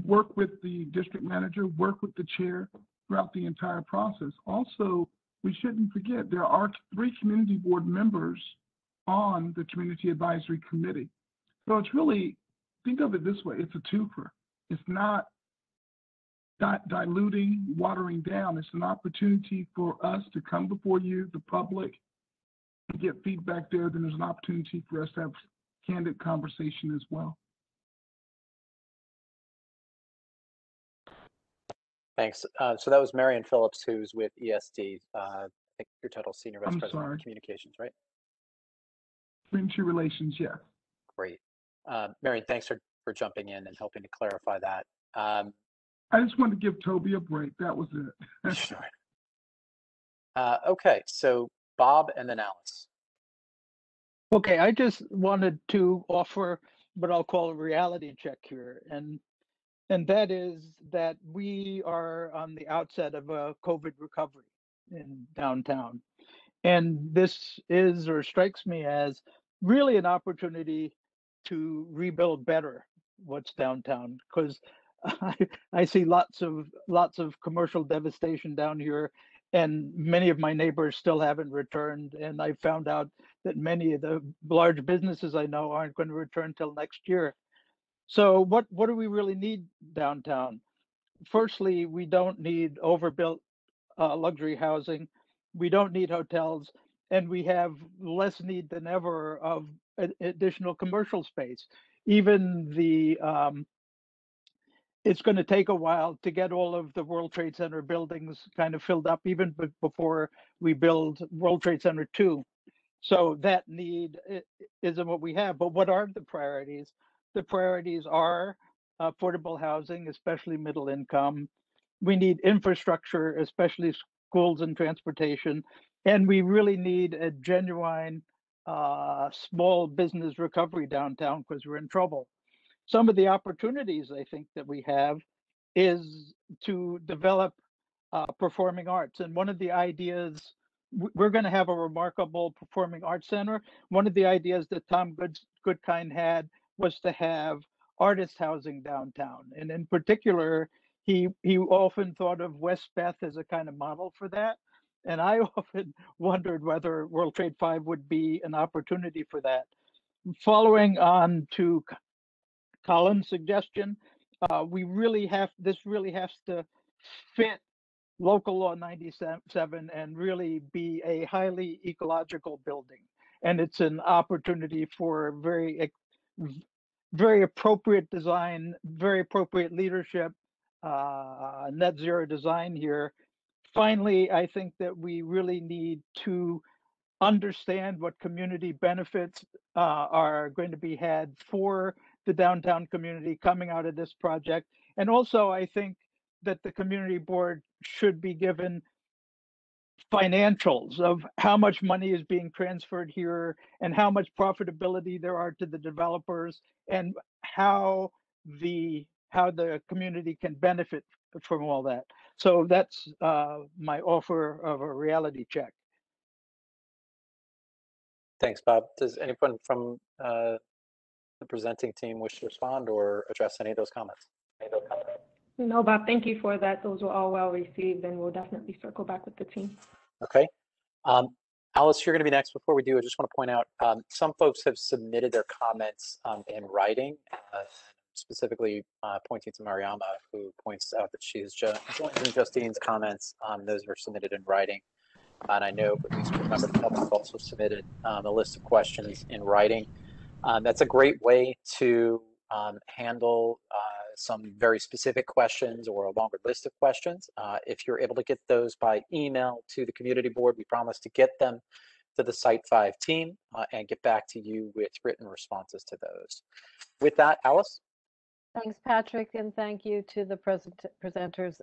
work with the district manager, work with the chair throughout the entire process. Also, we shouldn't forget there are 3 community board members on the Community Advisory Committee. So it's really, think of it this way, it's a twofer. It's not diluting, watering down. It's an opportunity for us to come before you, the public, and get feedback there. Then there's an opportunity for us to have candid conversation as well. Thanks. So that was Marion Phillips, who's with ESD. I think your title is Senior Vice President of Communications, right? Community Relations, yes. Great. Marion, thanks for jumping in and helping to clarify that. I just wanted to give Toby a break. That was it. Sure. Okay, so Bob and then Alice. Okay, I just wanted to offer what I'll call a reality check here. And that is that we are on the outset of a COVID recovery in downtown. And this is, or strikes me as, really an opportunity to rebuild better what's downtown, because I see lots of commercial devastation down here, and many of my neighbors still haven't returned. And I found out that many of the large businesses I know aren't going to return till next year. So what do we really need downtown? Firstly, we don't need overbuilt luxury housing. We don't need hotels, and we have less need than ever of additional commercial space. Even the it's going to take a while to get all of the World Trade Center buildings kind of filled up, even before we build World Trade Center 2. So that need isn't what we have. But what are the priorities? The priorities are affordable housing, especially middle income. We need infrastructure, especially schools and transportation. And we really need a genuine small business recovery downtown because we're in trouble. Some of the opportunities I think that we have is to develop performing arts. And one of the ideas, we're going to have a remarkable performing arts center. One of the ideas that Tom Goodkind had was to have artist housing downtown. And in particular, he often thought of West Beth as a kind of model for that. And I often wondered whether World Trade 5 would be an opportunity for that. Following on to Colin's suggestion, this really has to fit local law 97 and really be a highly ecological building. And it's an opportunity for very appropriate design, very appropriate leadership, net zero design here. Finally, I think that we really need to understand what community benefits are going to be had for the downtown community coming out of this project. And also, I think that the community board should be given financials of how much money is being transferred here and how much profitability there are to the developers and how the community can benefit from all that. So that's my offer of a reality check. Thanks, Bob. Does anyone from the presenting team wish to respond or address any of those comments? No, Bob, thank you for that. Those were all well received, and we'll definitely circle back with the team. Okay. Alice, you're going to be next. Before we do, I just want to point out some folks have submitted their comments in writing, specifically pointing to Mariama, who points out that she has joined in Justine's comments. Those were submitted in writing. And I know at least one member of the public also submitted a list of questions in writing. That's a great way to handle some very specific questions or a longer list of questions. If you're able to get those by email to the community board, we promise to get them to the Site 5 team and get back to you with written responses to those. With that, Alice? Thanks, Patrick, and thank you to the presenters.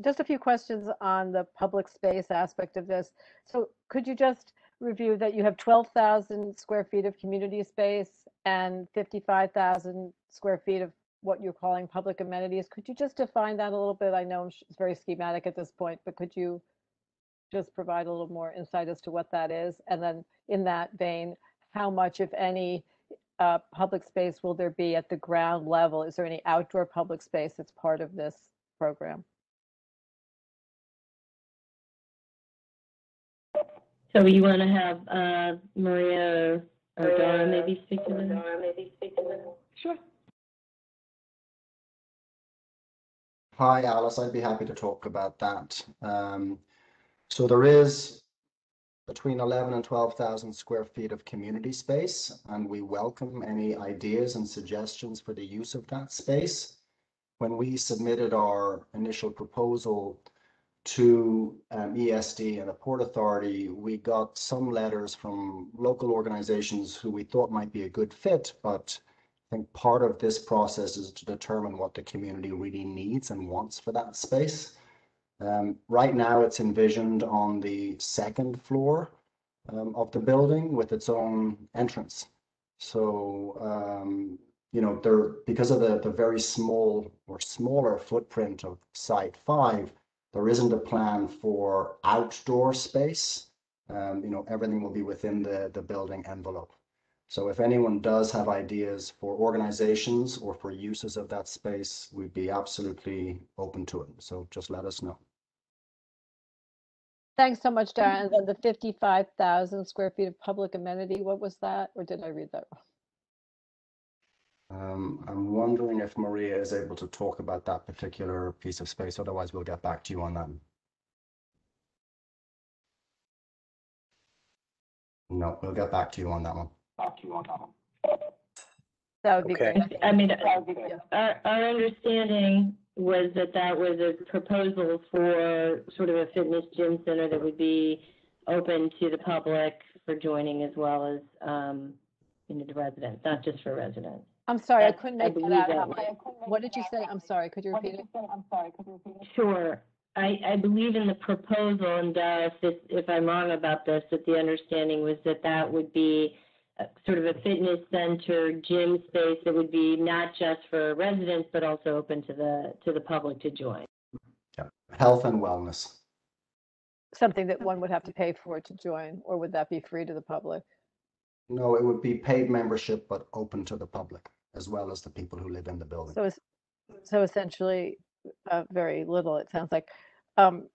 Just a few questions on the public space aspect of this. So could you just review that you have 12,000 square feet of community space and 55,000 square feet of what you're calling public amenities? Could you just define that a little bit? I know it's very schematic at this point, but could you just provide a little more insight as to what that is? And then in that vein, how much, if any, public space will there be at the ground level? Is there any outdoor public space that's part of this program? So you want to have Maria or Dara maybe speak to them? Sure. Hi, Alice. I'd be happy to talk about that. So there is between 11 and 12,000 square feet of community space, and we welcome any ideas and suggestions for the use of that space. When we submitted our initial proposal to ESD and the Port Authority, we got some letters from local organizations who we thought might be a good fit, but I think part of this process is to determine what the community really needs and wants for that space. Right now it's envisioned on the second floor of the building with its own entrance. So, you know, because of the very small or smaller footprint of Site 5, there isn't a plan for outdoor space. You know, everything will be within the building envelope. So if anyone does have ideas for organizations or for uses of that space, we'd be absolutely open to it. So just let us know. Thanks so much, Dara. And then the 55,000 square feet of public amenity, what was that? Or did I read that wrong? I'm wondering if Maria is able to talk about that particular piece of space. Otherwise, we'll get back to you on that. No, we'll get back to you on that one. That would be Okay. great. I mean, our understanding was that that was a proposal for sort of a fitness gym center that would be open to the public for joining as well as, the residents, not just for residents. I'm sorry, I That's- couldn't I make that believe out. that What did you say? I'm sorry, could you repeat it? Sure. I believe in the proposal, and if I'm wrong about this, that the understanding was that that would be sort of a fitness center, gym space that would be not just for residents, but also open to the public to join. Yeah. Health and wellness. Something that one would have to pay for to join, or would that be free to the public? No, it would be paid membership, but open to the public as well as the people who live in the building. So essentially, very little, it sounds like. Um,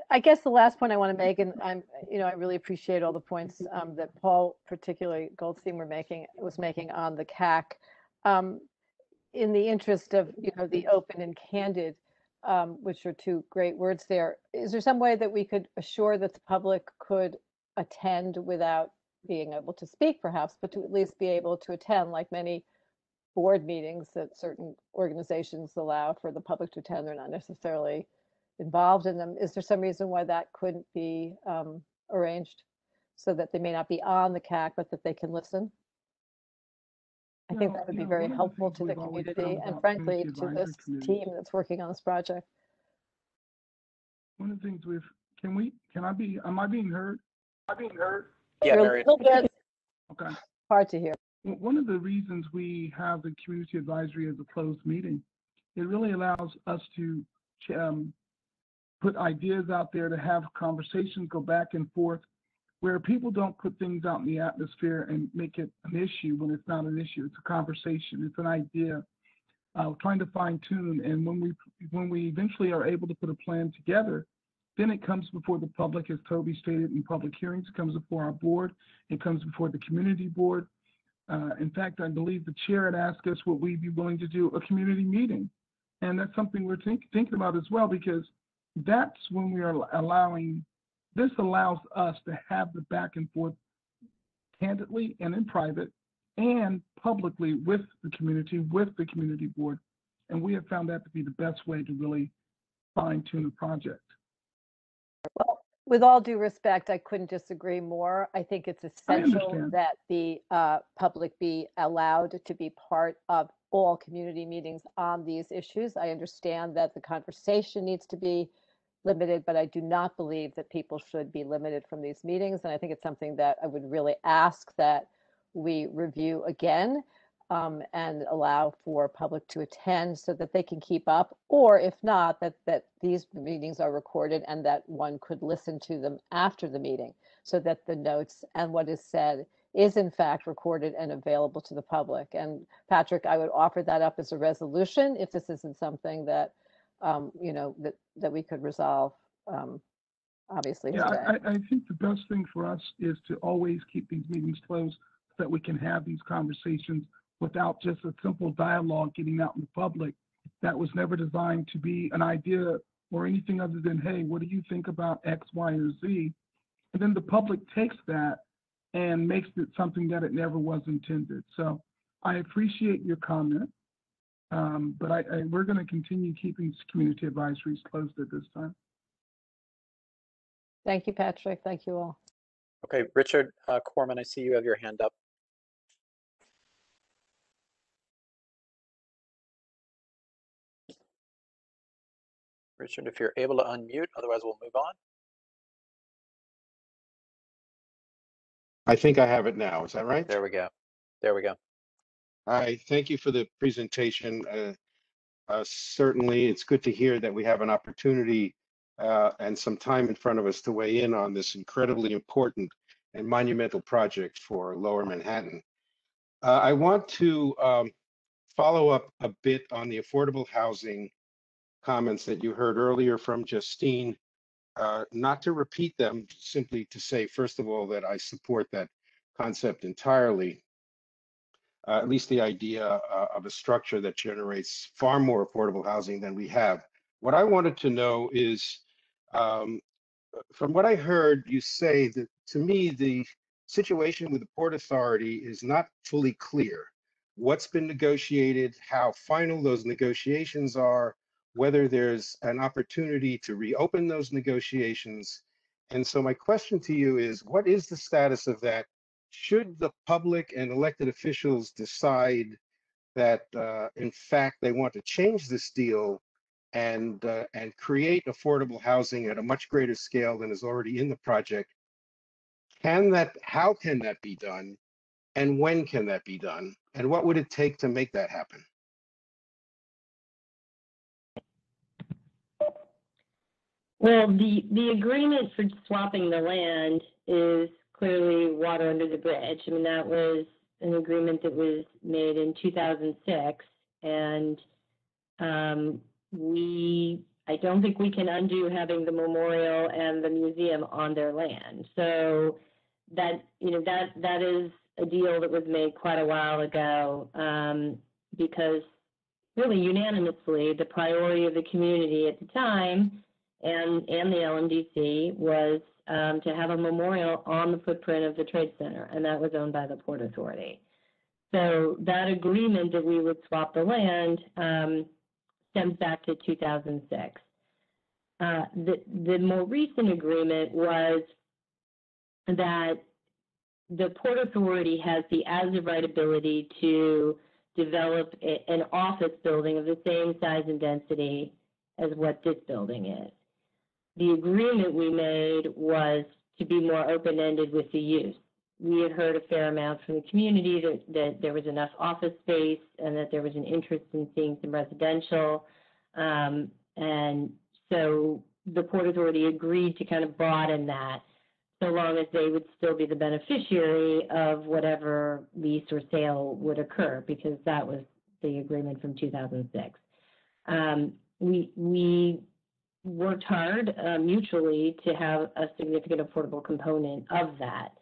I guess the last point I want to make, and I really appreciate all the points that Paul, particularly Goldstein, was making on the CAC. In the interest of, the open and candid, which are two great words there, is there some way that we could assure that the public could attend without being able to speak, perhaps, but to at least be able to attend, like many board meetings that certain organizations allow for the public to attend? They're not necessarily involved in them. Is there some reason why that couldn't be arranged so that they may not be on the CAC, but that they can listen? I think that would be very helpful to the community and frankly to this team that's working on this project. One of the things am I being heard? Yeah, Mary. A little bit Okay. hard to hear. One of the reasons we have the community advisory as a closed meeting, it really allows us to put ideas out there, to have conversations, go back and forth, where people don't put things out in the atmosphere and make it an issue when it's not an issue. It's a conversation. It's an idea. Trying to fine tune. And when we eventually are able to put a plan together, then it comes before the public, as Toby stated, in public hearings. It comes before our board. It comes before the community board. In fact, I believe the chair had asked us would we be willing to do a community meeting. And that's something we're thinking about as well, because that's when we are this allows us to have the back and forth candidly and in private and publicly with the community board. And we have found that to be the best way to really fine tune a project. Well, with all due respect, I couldn't disagree more. I think it's essential that the public be allowed to be part of all community meetings on these issues. I understand that the conversation needs to be limited, but I do not believe that people should be limited from these meetings. And I think it's something that I would really ask that we review again and allow for public to attend so that they can keep up, or if not, that these meetings are recorded and that one could listen to them after the meeting so that the notes and what is said is in fact recorded and available to the public. And Patrick, I would offer that up as a resolution if this isn't something that that we could resolve, obviously. Yeah, I think the best thing for us is to always keep these meetings closed so that we can have these conversations without just a simple dialogue getting out in the public. That was never designed to be an idea or anything other than, hey, what do you think about X, Y, or Z? And then the public takes that and makes it something that it never was intended. So I appreciate your comment. But we're going to continue keeping community advisories closed at this time. Thank you, Patrick. Thank you all. Okay, Richard Corman, I see you have your hand up. Richard, if you're able to unmute, otherwise we'll move on. I think I have it now. Is that right? There we go. There we go. Hi, thank you for the presentation. Certainly, it's good to hear that we have an opportunity and some time in front of us to weigh in on this incredibly important and monumental project for Lower Manhattan. I want to follow up a bit on the affordable housing comments that you heard earlier from Justine, not to repeat them, simply to say, first of all, that I support that concept entirely. At least the idea of a structure that generates far more affordable housing than we have. What I wanted to know is, from what I heard you say, that to me, the situation with the Port Authority is not fully clear. What's been negotiated, how final those negotiations are, whether there's an opportunity to reopen those negotiations. And so my question to you is, what is the status of that? Should the public and elected officials decide that in fact they want to change this deal and create affordable housing at a much greater scale than is already in the project, how can that be done? And when can that be done? And what would it take to make that happen? Well, the agreement for swapping the land is clearly water under the bridge. I mean, that was an agreement that was made in 2006, and I don't think we can undo having the memorial and the museum on their land. So that is a deal that was made quite a while ago, because really unanimously the priority of the community at the time and the LMDC was to have a memorial on the footprint of the Trade Center, and that was owned by the Port Authority. So that agreement that we would swap the land stems back to 2006. The more recent agreement was that the Port Authority has the as-of-right ability to develop an office building of the same size and density as what this building is. The agreement we made was to be more open-ended with the use. We had heard a fair amount from the community that there was enough office space and that there was an interest in seeing some residential. And so the Port Authority agreed to kind of broaden that, so long as they would still be the beneficiary of whatever lease or sale would occur, because that was the agreement from 2006. We worked hard mutually to have a significant affordable component of that.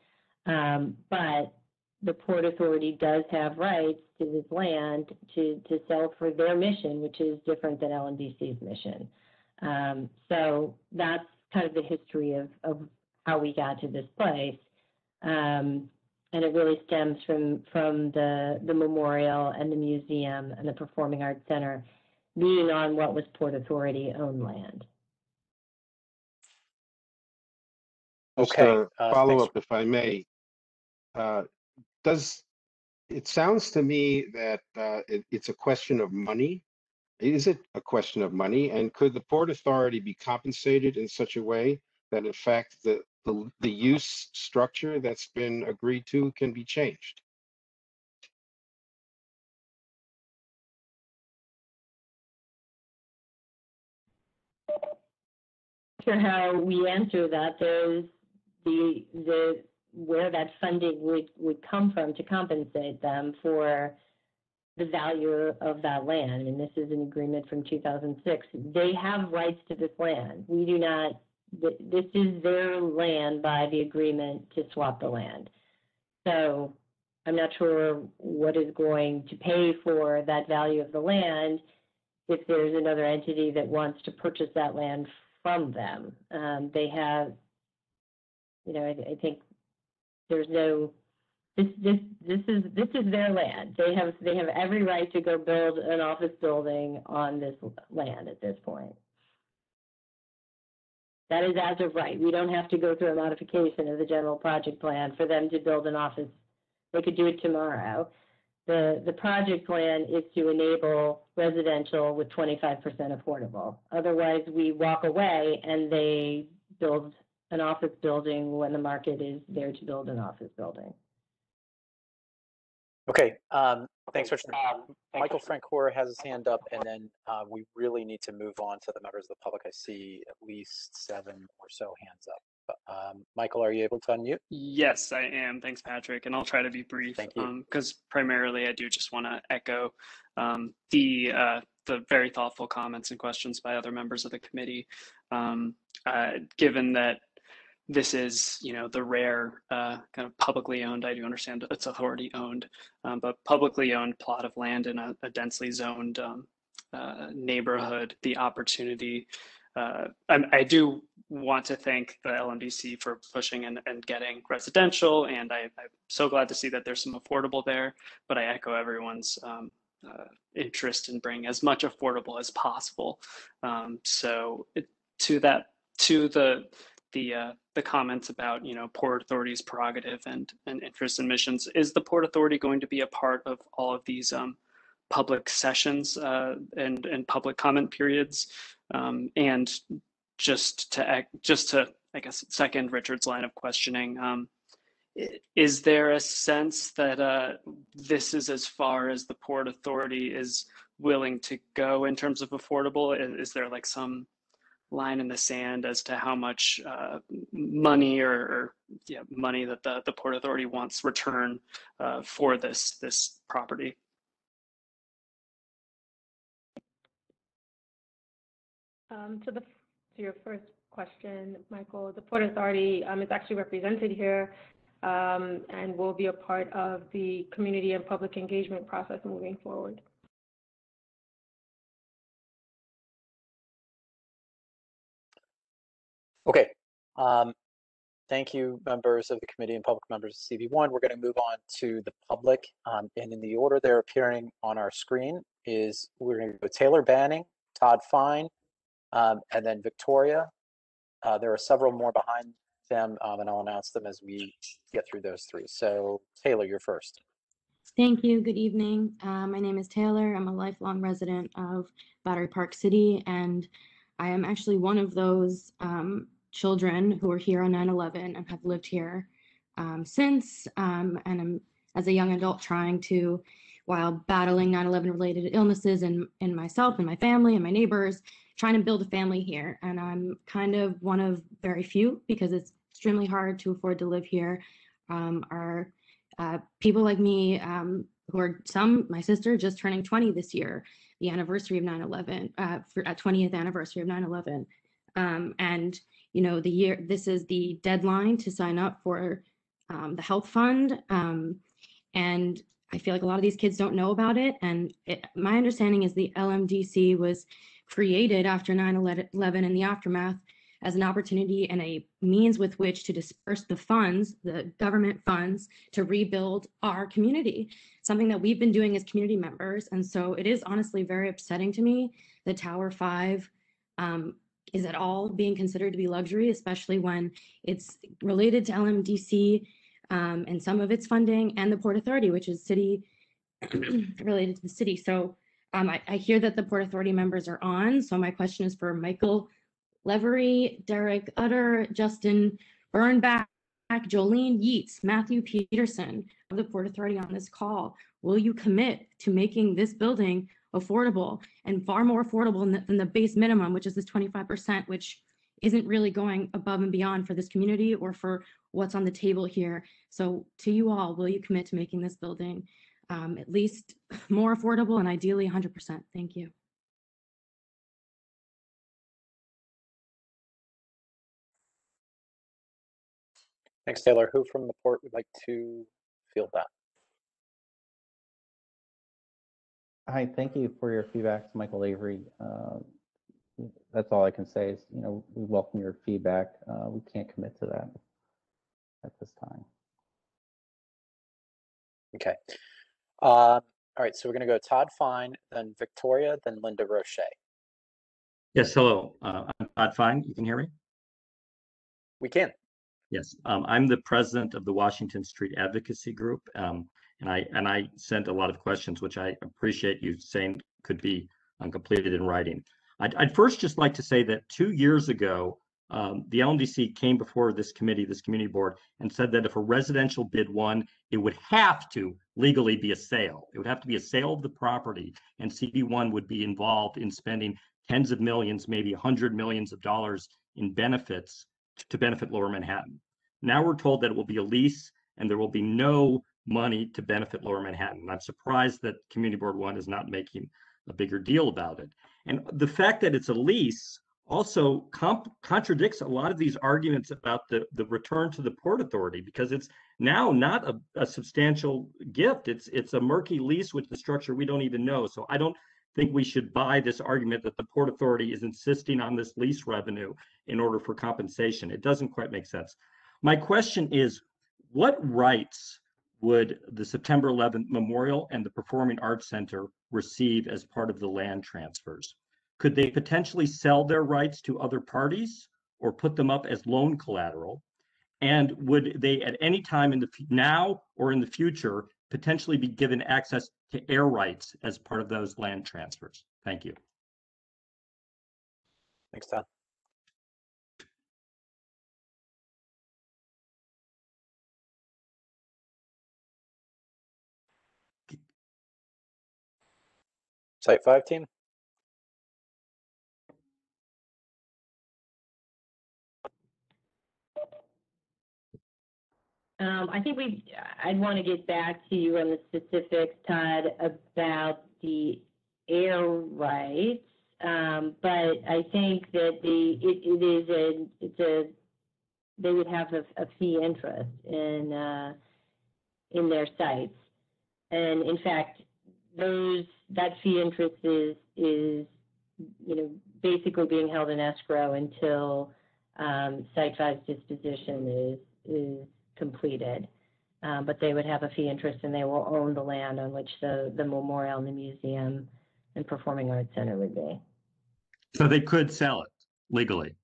But the Port Authority does have rights to this land to sell for their mission, which is different than LMDC's mission. So that's kind of the history of how we got to this place. And it really stems from the memorial and the museum and the Performing Arts Center being on what was Port Authority owned land. Okay. Follow up, if I may. It sounds to me that it's a question of money. Is it a question of money? And could the Port Authority be compensated in such a way that in fact the use structure that's been agreed to can be changed? Sure, how we answer that, there's where that funding would come from to compensate them for the value of that land. And this is an agreement from 2006. They have rights to this land. We do not. This is their land by the agreement to swap the land. So I'm not sure what is going to pay for that value of the land if there's another entity that wants to purchase that land from them. They have, I think there's no. This is their land. They have every right to go build an office building on this land at this point. That is as of right. We don't have to go through a modification of the general project plan for them to build an office. They could do it tomorrow. The project plan is to enable residential with 25% affordable. Otherwise, we walk away and they build an office building when the market is there to build an office building. Okay, thanks, Richard. Michael Francoeur has his hand up, and then we really need to move on to the members of the public. I see at least 7 or so hands up. Michael, are you able to unmute? Yes, I am. Thanks, Patrick. And I'll try to be brief. Thank you. Because primarily I do just want to echo the very thoughtful comments and questions by other members of the committee. Given that this is, the rare kind of publicly owned, I do understand it's authority owned, but publicly owned plot of land in a densely zoned neighborhood, the opportunity. I do want to thank the LMDC for pushing and getting residential, and I'm so glad to see that there's some affordable there, but I echo everyone's interest in bringing as much affordable as possible. To the comments about Port Authority's prerogative and interest in missions, is the Port Authority going to be a part of all of these public sessions and public comment periods? And just to I guess second Richard's line of questioning, is there a sense that this is as far as the Port Authority is willing to go in terms of affordable? Is there like some line in the sand as to how much money or money that the Port Authority wants return for this property? To your first question, Michael, the Port Authority is actually represented here and will be a part of the community and public engagement process moving forward. Okay. Thank you, members of the committee and public members of CB1. We're going to move on to the public, and in the order they're appearing on our screen is we're going to go Taylor Banning, Todd Fine, and then Victoria. There are several more behind them, and I'll announce them as we get through those three. So Taylor, you're first. Thank you. Good evening. My name is Taylor. I'm a lifelong resident of Battery Park City, and I am actually one of those children who were here on 9/11 and have lived here since, and I'm, as a young adult, trying to, while battling 9/11 related illnesses in myself and my family and my neighbors, trying to build a family here. And I'm kind of one of very few, because it's extremely hard to afford to live here. Are people like me who are my sister just turning 20 this year, the anniversary of 9/11, 20th anniversary of 9/11. And this is the deadline to sign up for the health fund. And I feel like a lot of these kids don't know about it. And my understanding is the LMDC was created after 9/11 in the aftermath as an opportunity and a means with which to disperse the funds, the government funds, to rebuild our community, something that we've been doing as community members. And so it is honestly very upsetting to me that Tower 5 is at all being considered to be luxury, especially when it's related to LMDC and some of its funding, and the Port Authority, which is city related to the city. So I hear that the Port Authority members are on. So my question is for Michael Levery, Derek Utter, Justin Burnback, Jolene Yeats, Matthew Peterson of the Port Authority on this call. Will you commit to making this building affordable, and far more affordable than the base minimum, which is this 25%, which isn't really going above and beyond for this community or for what's on the table here? So to you all, will you commit to making this building at least more affordable and ideally 100%? Thank you. Thanks, Taylor. Who from the port would like to field that? Hi, thank you for your feedback, Michael Avery. That's all I can say is, we welcome your feedback. We can't commit to that at this time. Okay. All right, so we're going to go Todd Fine, then Victoria, then Linda Roche. Yes, hello. I'm Todd Fine. You can hear me? We can. Yes, I'm the president of the Washington Street Advocacy Group, and I sent a lot of questions, which I appreciate you saying could be completed in writing. I'd first just like to say that 2 years ago, the LMDC came before this committee, this community board, and said that if a residential bid won, it would have to legally be a sale. It would have to be a sale of the property, and CB1 would be involved in spending tens of millions, maybe $100 million in benefits to benefit Lower Manhattan. Now we're told that it will be a lease and there will be no money to benefit Lower Manhattan. I'm surprised that Community Board 1 is not making a bigger deal about it. And the fact that it's a lease also contradicts a lot of these arguments about the return to the Port Authority, because it's now not a substantial gift. It's a murky lease with the structure we don't even know. So I don't think we should buy this argument that the Port Authority is insisting on this lease revenue in order for compensation. It doesn't quite make sense. My question is, what rights would the September 11th Memorial and the Performing Arts Center receive as part of the land transfers? Could they potentially sell their rights to other parties or put them up as loan collateral? And would they at any time in the now or in the future potentially be given access to air rights as part of those land transfers? Thank you. Thanks, Todd. Site 5 team. I think I'd want to get back to you on the specifics, Todd, about the air rights. But I think that they would have a fee interest in their sites. And in fact, that fee interest is basically being held in escrow until Site 5's disposition is completed. But they would have a fee interest and they will own the land on which the memorial and the museum and Performing Arts Center would be. So they could sell it legally.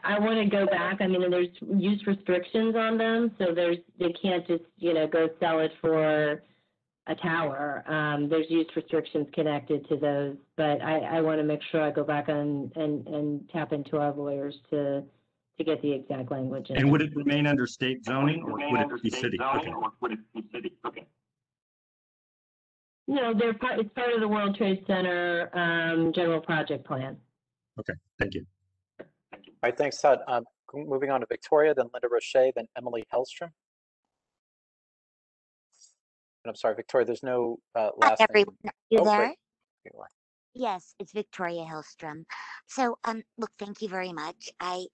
I want to go back. I mean, there's use restrictions on them, so they can't just go sell it for a tower. There's use restrictions connected to those, but I want to make sure I go back and tap into our lawyers to get the exact language. And would it remain under state zoning or would it be city? Okay. No, it's part of the World Trade Center general project plan. Okay, thank you. All right, thanks, Todd. Moving on to Victoria, then Linda Roche, then Emily Hellstrom. And I'm sorry, Victoria, there's no last everyone, name. you Oh, there? great. Yes, it's Victoria Hellstrom. So, look, thank you very much. I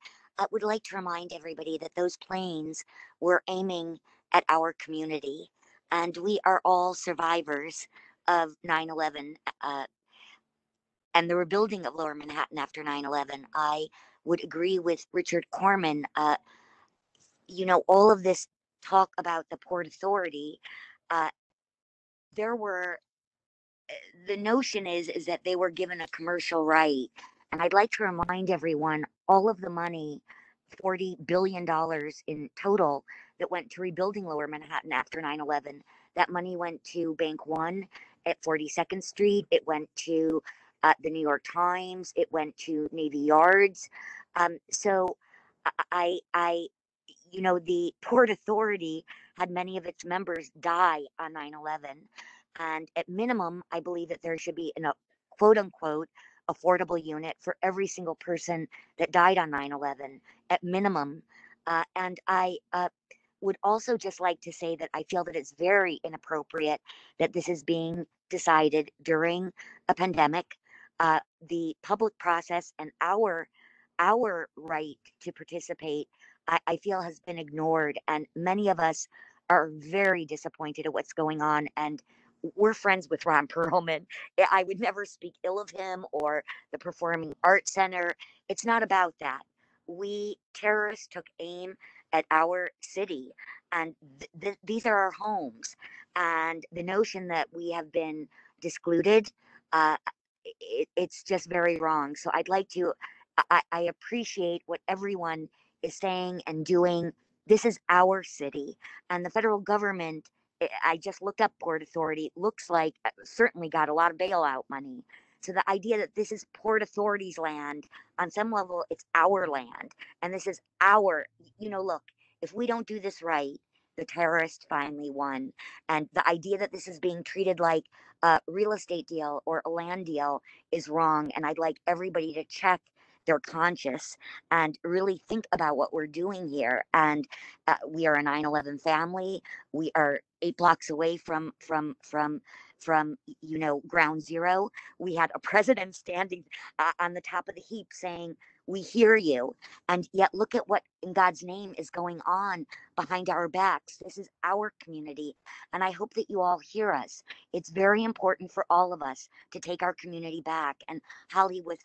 would like to remind everybody that those planes were aiming at our community, and we are all survivors of 9/11 and the rebuilding of Lower Manhattan after 9/11. I would agree with Richard Corman. All of this talk about the Port Authority, the notion is that they were given a commercial right. And I'd like to remind everyone, all of the money, $40 billion in total, that went to rebuilding Lower Manhattan after 9/11, that money went to Bank One at 42nd Street. It went to the New York Times. It went to Navy Yards. So the Port Authority had many of its members die on 9/11. And at minimum, I believe that there should be a quote unquote affordable unit for every single person that died on 9/11 at minimum. And I would also just like to say that I feel that it's very inappropriate that this is being decided during a pandemic. The public process and our right to participate, I feel, has been ignored, and many of us are very disappointed at what's going on. And we're friends with Ron Perlman. I would never speak ill of him or the Performing Arts Center. It's not about that. Terrorists took aim at our city, and these are our homes. And the notion that we have been discluded, it's just very wrong. So I appreciate what everyone is saying and doing. This is our city, and the federal government, I just looked up Port Authority, looks like certainly got a lot of bailout money. So the idea that this is Port Authority's land, on some level, it's our land. And this is look, if we don't do this right, the terrorists finally won. And the idea that this is being treated like a real estate deal or a land deal is wrong. And I'd like everybody to check their conscience and really think about what we're doing here. And we are a 9/11 family. We are 8 blocks away from ground zero. We had a president standing on the top of the heap saying, "We hear you." And yet look at what in God's name is going on behind our backs. This is our community. And I hope that you all hear us. It's very important for all of us to take our community back. And Holly, with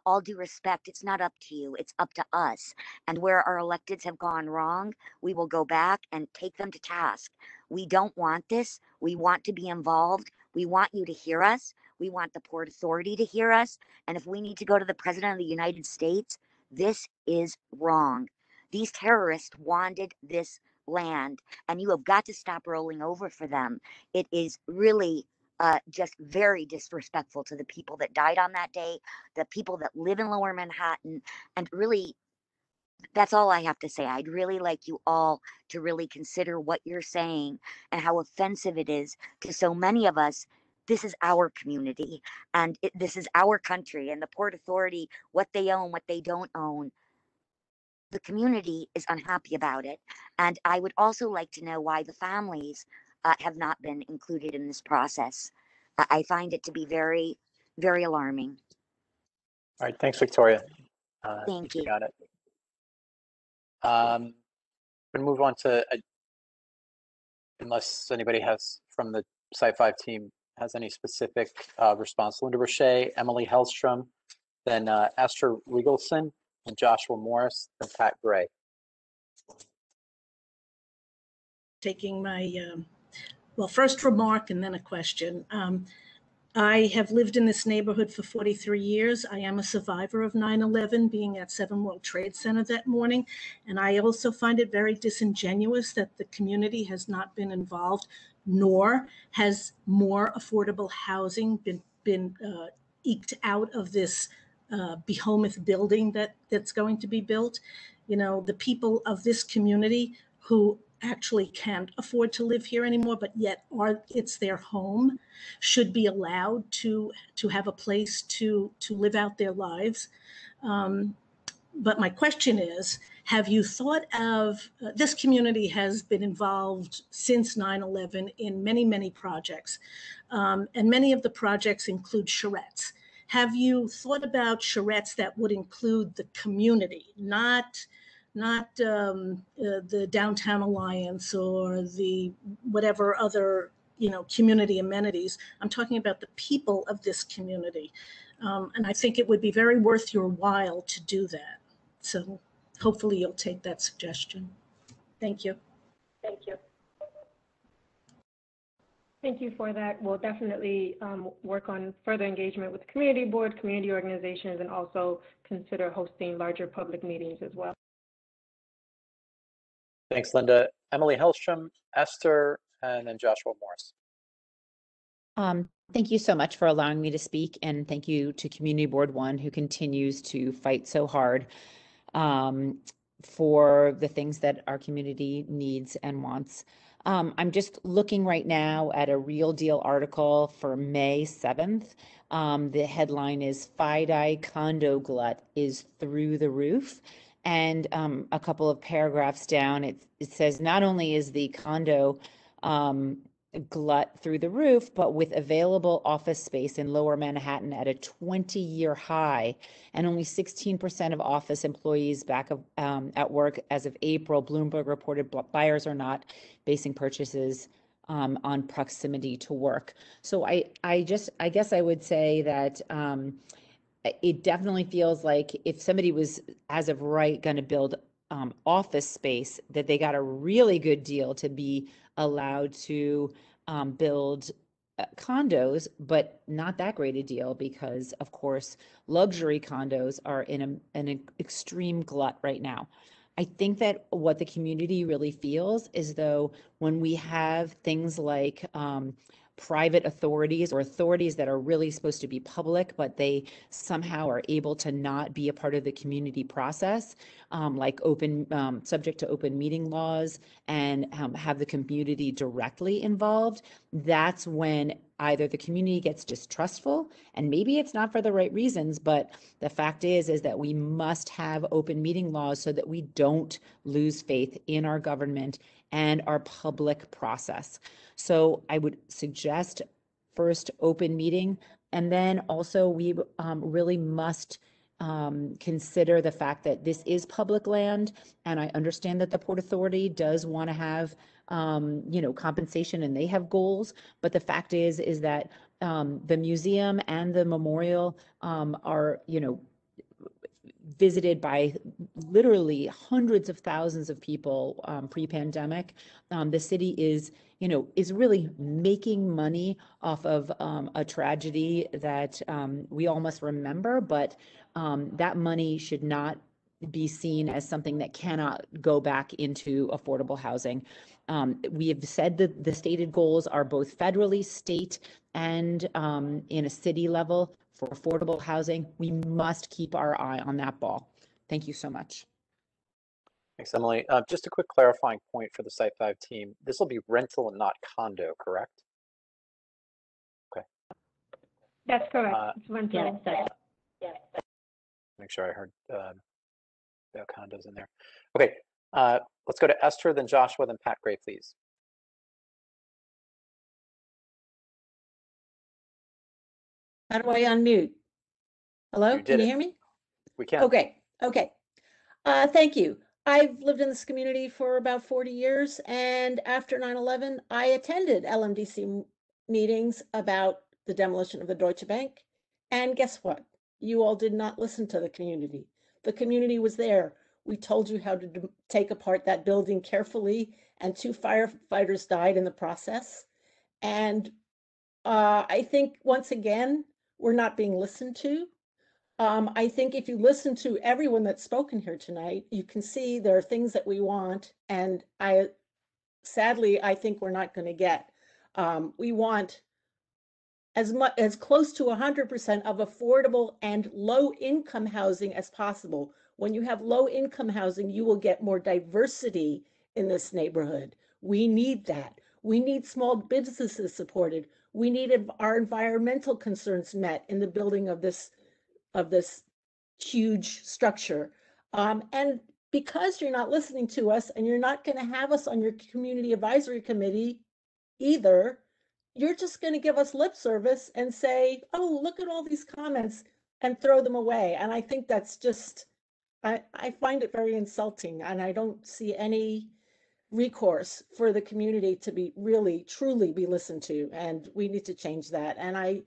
all due respect, it's not up to you, it's up to us. And where our electeds have gone wrong, we will go back and take them to task. We don't want this. We want to be involved. We want you to hear us. We want the Port Authority to hear us. And if we need to go to the President of the United States, this is wrong. These terrorists wanted this land, and you have got to stop rolling over for them. It is really just very disrespectful to the people that died on that day, the people that live in Lower Manhattan, and really, that's all I have to say. I'd really like you all to really consider what you're saying and how offensive it is to so many of us. This is our community, and this is our country, and the Port Authority, what they own, what they don't own. The community is unhappy about it. And I would also like to know why the families have not been included in this process. I find it to be very, very alarming. All right, thanks, Victoria. Thank you. Got it. I'm going to move on to, unless anybody has from the Site 5 team has any specific response. Linda Roche, Emily Hellstrom, then Esther Riegelson, and Joshua Morris, and Pat Gray. Taking my, well, first remark and then a question. I have lived in this neighborhood for 43 years. I am a survivor of 9/11, being at 7 World Trade Center that morning. And I also find it very disingenuous that the community has not been involved, nor has more affordable housing been eked out of this behemoth building that's going to be built. You know, the people of this community who actually can't afford to live here anymore, but yet it's their home, should be allowed to have a place to live out their lives. But my question is, have you thought of, this community has been involved since 9/11 in many, many projects, and many of the projects include charrettes. Have you thought about charrettes that would include the community, not the Downtown Alliance or the whatever other community amenities? I'm talking about the people of this community, and I think it would be very worth your while to do that. So hopefully you'll take that suggestion. Thank you. Thank you. Thank you for that. We'll definitely work on further engagement with the community board, community organizations, and also consider hosting larger public meetings as well. Thanks, Linda. Emily Hellstrom, Esther, and then Joshua Morris. Thank you so much for allowing me to speak, and thank you to Community Board 1, who continues to fight so hard for the things that our community needs and wants. I'm just looking right now at a Real Deal article for May 7th. The headline is "FIDI Condo Glut is Through the Roof." And a couple of paragraphs down, it says not only is the condo glut through the roof, but with available office space in Lower Manhattan at a 20-year high, and only 16% of office employees back at work as of April. Bloomberg reported buyers are not basing purchases on proximity to work. So I guess I would say that it definitely feels like if somebody was, as of right, going to build office space, that they got a really good deal to be allowed to build condos, but not that great a deal because, of course, luxury condos are in an extreme glut right now. I think that what the community really feels is though when we have things like private authorities or authorities that are really supposed to be public, but they somehow are able to not be a part of the community process, like subject to open meeting laws and have the community directly involved, that's when either the community gets distrustful, and maybe it's not for the right reasons, but the fact is that we must have open meeting laws so that we don't lose faith in our government and our public process. So I would suggest first open meeting, and then also we really must consider the fact that this is public land, and I understand that the Port Authority does want to have compensation and they have goals, but the fact is that the museum and the memorial are visited by literally hundreds of thousands of people pre-pandemic. The city is really making money off of a tragedy that we all must remember, but that money should not be seen as something that cannot go back into affordable housing. We have said that the stated goals are both federally, state, and in a city level for affordable housing. We must keep our eye on that ball. Thank you so much. Thanks, Emily. Just a quick clarifying point for the Site 5 team. This will be rental and not condo, correct? Okay. That's correct. It's rental. Yes. Make sure I heard about condos in there. Okay, let's go to Esther, then Joshua, then Pat Gray, please. How do I unmute? Hello, can you hear me? We can. Okay. Thank you. I've lived in this community for about 40 years, and after 9/11, I attended LMDC meetings about the demolition of the Deutsche Bank. And guess what? You all did not listen to the community. The community was there. We told you how to take apart that building carefully, and 2 firefighters died in the process. And I think, once again, we're not being listened to. I think if you listen to everyone that's spoken here tonight, you can see there are things that we want, and sadly, I think we're not going to get. We want as close to 100% of affordable and low-income housing as possible. When you have low-income housing, you will get more diversity in this neighborhood. We need that. We need small businesses supported. We need our environmental concerns met in the building of this huge structure. And because you're not listening to us and you're not going to have us on your community advisory committee either, you're just going to give us lip service and say, oh, look at all these comments, and throw them away. And I think that's just, I find it very insulting, and I don't see any recourse for the community to be really, truly be listened to. And we need to change that. And I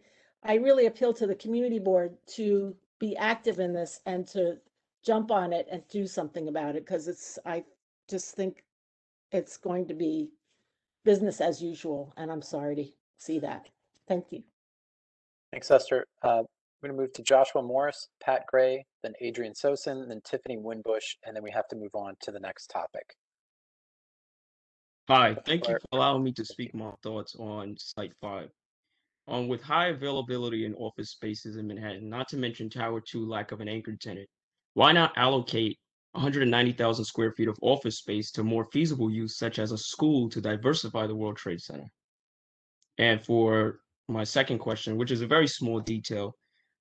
really appeal to the community board to be active in this and to jump on it and do something about it, because I just think it's going to be business as usual, and I'm sorry to see that. Thank you. Thanks, Esther. I'm going to move to Joshua Morris, Pat Gray, then Adrian Sosin, then Tiffany Winbush, and then we have to move on to the next topic. Hi, thank you for allowing me to speak my thoughts on Site 5. With high availability in office spaces in Manhattan, not to mention Tower 2 lack of an anchor tenant, why not allocate 190,000 square feet of office space to more feasible use, such as a school, to diversify the World Trade Center? And for my second question, which is a very small detail,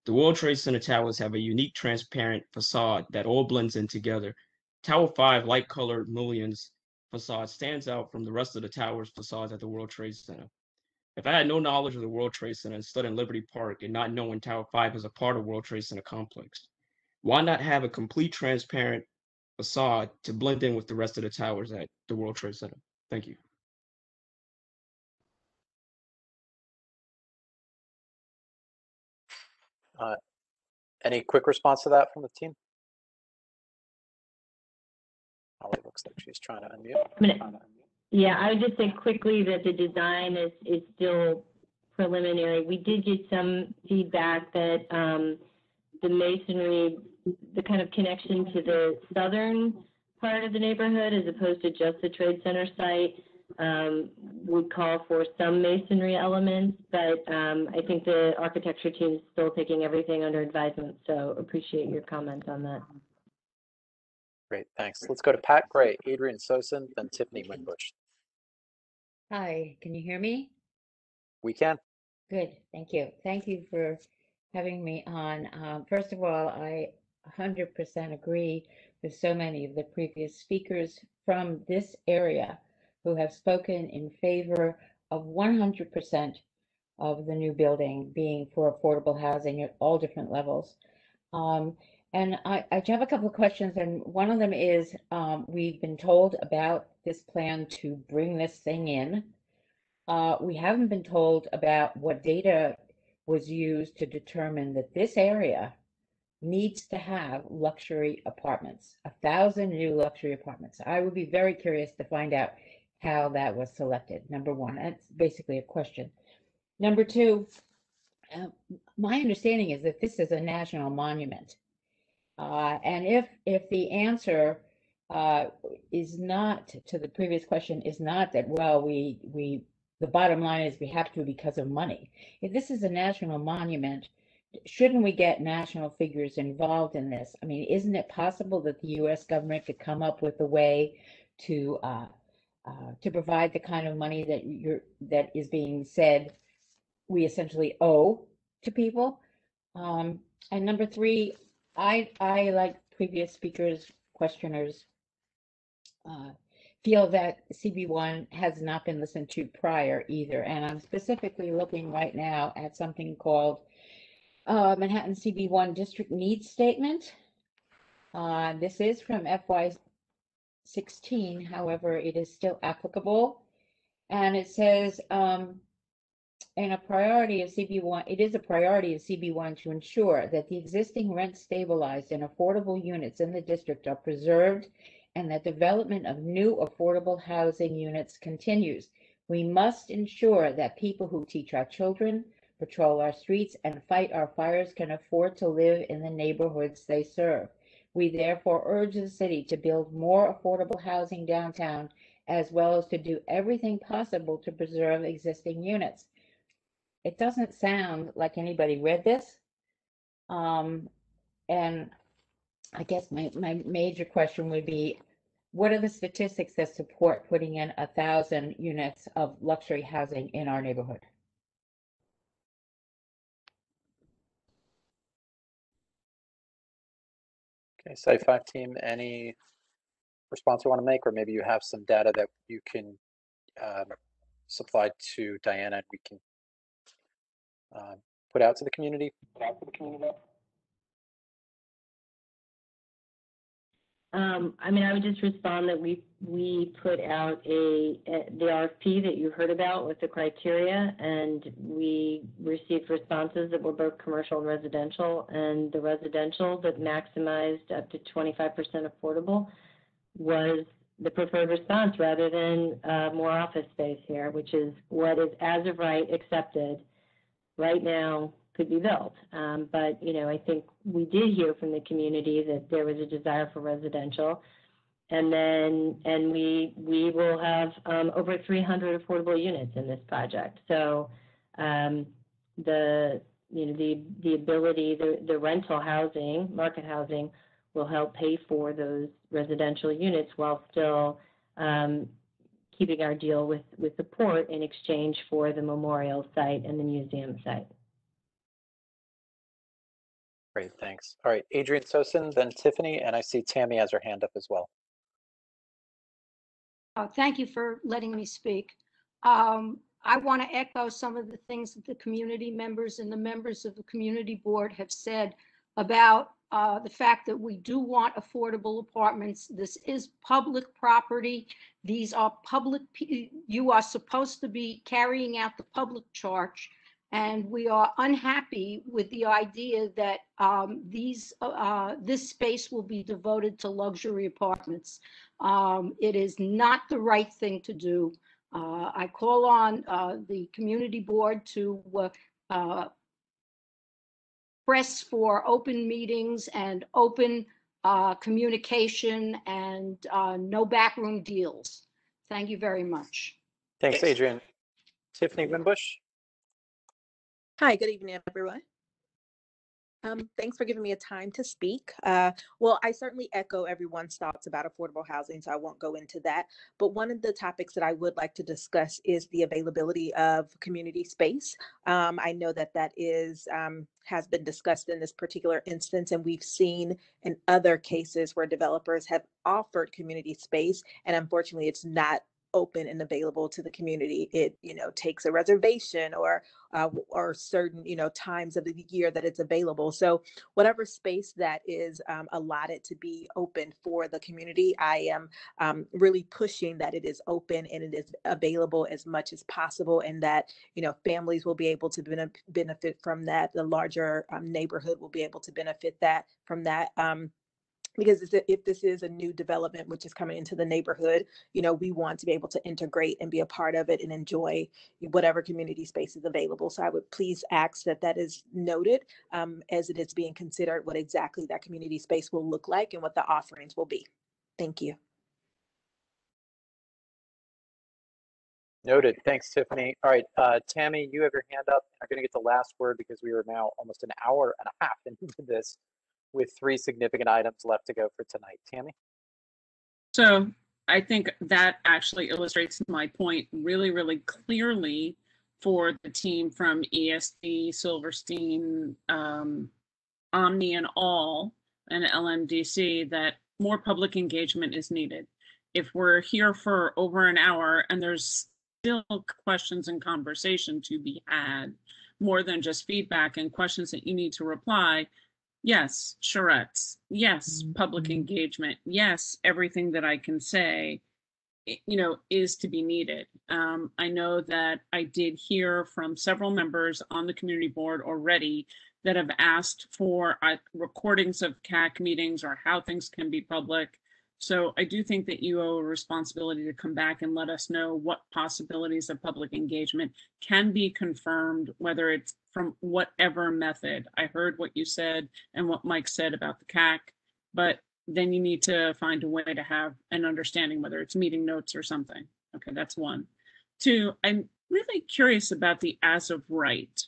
the World Trade Center towers have a unique transparent facade that all blends in together. Tower 5 light-colored mullions facade stands out from the rest of the tower's facades at the World Trade Center. If I had no knowledge of the World Trade Center and stood in Liberty Park and not knowing Tower 5 is a part of World Trade Center complex, why not have a complete transparent facade to blend in with the rest of the towers at the World Trade Center? Thank you. Any quick response to that from the team? Holly looks like she's trying to unmute. Yeah, I would just say quickly that the design is still preliminary. We did get some feedback that the masonry, the kind of connection to the southern part of the neighborhood as opposed to just the Trade Center site would call for some masonry elements, but I think the architecture team is still taking everything under advisement, so appreciate your comments on that. Great, thanks. Let's go to Pat Gray, Adrian Sosin, then Tiffany Winbush. Hi, can you hear me? We can. Good, thank you. Thank you for having me on. First of all, I 100% agree with so many of the previous speakers from this area who have spoken in favor of 100% of the new building being for affordable housing at all different levels. And I have a couple of questions, and one of them is, we've been told about this plan to bring this thing in. We haven't been told about what data was used to determine that this area needs to have luxury apartments, 1,000 new luxury apartments. I would be very curious to find out how that was selected. Number one, that's basically a question. Number two, my understanding is that this is a national monument. And if the answer is not, to the previous question, is not that, well, the bottom line is we have to because of money. If this is a national monument, shouldn't we get national figures involved in this? I mean, isn't it possible that the U.S. government could come up with a way to provide the kind of money that is being said we essentially owe to people? And number three, I like previous speakers, questioners, feel that CB1 has not been listened to prior either. And I'm specifically looking right now at something called Manhattan CB1 District Needs Statement. This is from FY16, however, it is still applicable. And it says, and a priority of CB1, it is a priority of CB1 to ensure that the existing rent stabilized and affordable units in the district are preserved and that development of new affordable housing units continues. We must ensure that people who teach our children, patrol our streets, and fight our fires can afford to live in the neighborhoods they serve. We therefore urge the city to build more affordable housing downtown, as well as to do everything possible to preserve existing units. It doesn't sound like anybody read this. And I guess my major question would be, what are the statistics that support putting in 1,000 units of luxury housing in our neighborhood? Okay, Site 5 team, any response you want to make, or maybe you have some data that you can supply to Diana and we can put out to the community? I mean, I would just respond that we put out the RFP that you heard about with the criteria, and we received responses that were both commercial and residential, and the residential that maximized up to 25% affordable was the preferred response rather than more office space here, which is what is as of right accepted right now could be built. But, you know, I think we did hear from the community that there was a desire for residential. And we will have over 300 affordable units in this project. So the ability, the rental housing, market housing will help pay for those residential units while still keeping our deal with the port in exchange for the memorial site and the museum site. Great, thanks. All right, Adrienne Sosin, then Tiffany, and I see Tammy has her hand up as well. Thank you for letting me speak. I want to echo some of the things that the community members and the members of the community board have said about the fact that we do want affordable apartments. This is public property. These are public, you are supposed to be carrying out the public charge. And we are unhappy with the idea that this space will be devoted to luxury apartments. It is not the right thing to do. I call on the community board to press for open meetings and open communication and no backroom deals. Thank you very much. Thanks, Adrienne. Tiffany Wimbush. Hi, good evening, everyone. Thanks for giving me a time to speak. Well, I certainly echo everyone's thoughts about affordable housing, so I won't go into that. But one of the topics that I would like to discuss is the availability of community space. I know that is has been discussed in this particular instance, and we've seen in other cases where developers have offered community space, and unfortunately, it's not open and available to the community. It, takes a reservation or certain, times of the year that it's available. So whatever space that is allotted to be open for the community, I am really pushing that it is open and it is available as much as possible, and that, families will be able to benefit from that. The larger neighborhood will be able to benefit from that. Because if this is a new development which is coming into the neighborhood, we want to be able to integrate and be a part of it and enjoy whatever community space is available. So I would please ask that is noted as it is being considered, what exactly that community space will look like and what the offerings will be. Thank you. Noted. Thanks, Tiffany. All right, Tammy, you have your hand up. I'm going to get the last word because we are now almost an hour and a half into this, with 3 significant items left to go for tonight. Tammy? So I think that actually illustrates my point really, really clearly for the team from ESD, Silverstein, Omni and all, and LMDC, that more public engagement is needed. If we're here for over an hour and there's still questions and conversation to be had, more than just feedback and questions that you need to reply, yes, charrettes. Yes, public engagement. Yes, everything that I can say, is to be needed. I know that I did hear from several members on the community board already that have asked for recordings of CAC meetings or how things can be public. So I do think that you owe a responsibility to come back and let us know what possibilities of public engagement can be confirmed, whether it's from whatever method. I heard what you said and what Mike said about the CAC, but then you need to find a way to have an understanding, whether it's meeting notes or something. Okay, that's 1. 2, I'm really curious about the as of right.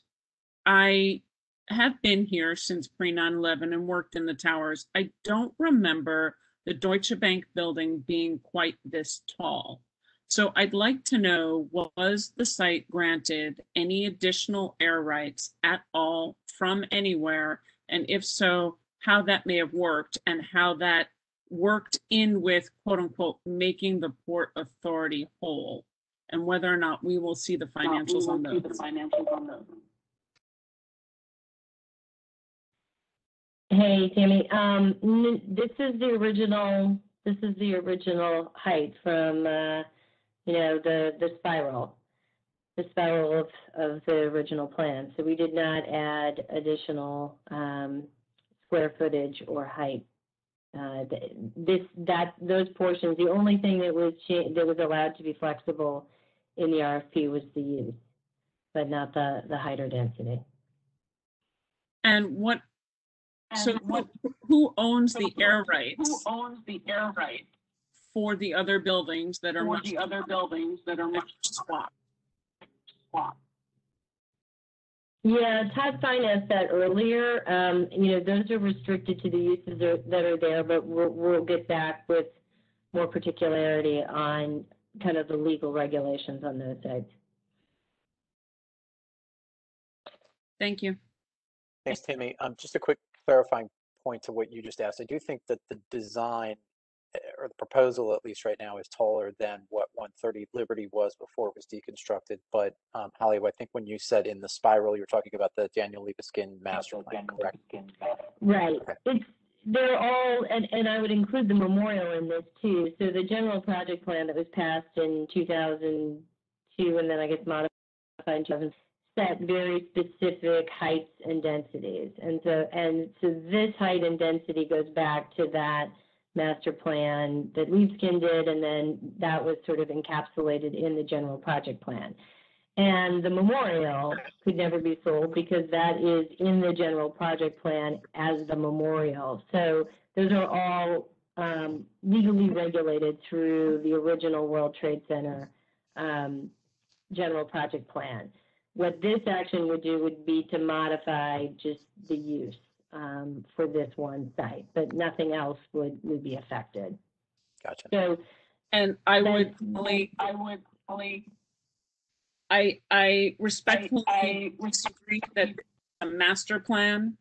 I have been here since pre-9/11 and worked in the towers. I don't remember the Deutsche Bank building being quite this tall. So I'd like to know, was the site granted any additional air rights at all from anywhere? And if so, how that may have worked and how that worked in with, quote unquote, making the Port Authority whole, and whether or not we will see the financials on those. Hey, Tammy. This is the original height from the spiral of the original plan. So we did not add additional square footage or height. Those portions, the only thing that was allowed to be flexible in the RFP was the use, but not the height or density. And who owns the air rights? Who owns the air rights for the other buildings that are swap? Yeah, Todd financed that earlier. Those are restricted to the uses that are there, but we'll get back with more particularity on kind of the legal regulations on those sites. Thank you. Thanks, Tammy. Just a quick clarifying point to what you just asked. I do think that the design, or the proposal at least right now, is taller than what 130 Liberty was before it was deconstructed. But Holly, I think when you said in the spiral, you're talking about the Daniel Libeskind master plan, correct? Right. Okay. They're all, and I would include the memorial in this too. So the general project plan that was passed in 2002, and then I guess modified in 2000, set very specific heights and densities. And so this height and density goes back to that master plan that Libeskind did, and then that was sort of encapsulated in the general project plan. And the memorial could never be sold because that is in the general project plan as the memorial. So those are all legally regulated through the original World Trade Center general project plan. What this action would do would be to modify just the use for this one site, but nothing else would be affected. Gotcha. So, and I respectfully disagree that the master plan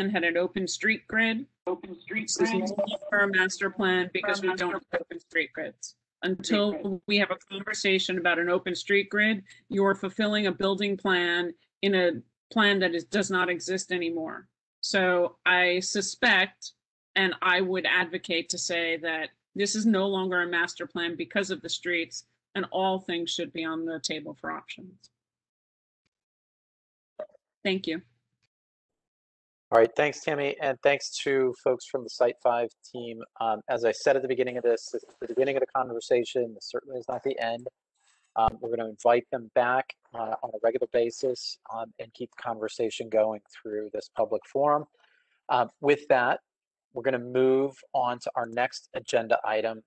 had an open street grid. This is no longer a master plan because we don't have open street grids. until we have a conversation about an open street grid, you're fulfilling a building plan in a plan that does not exist anymore. So I suspect, and I would advocate to say that this is no longer a master plan because of the streets, and all things should be on the table for options. Thank you. All right, thanks, Tammy, and thanks to folks from the Site 5 team. As I said at the beginning of this is the beginning of the conversation. This certainly is not the end. We're going to invite them back on a regular basis and keep the conversation going through this public forum. With that, we're going to move on to our next agenda item,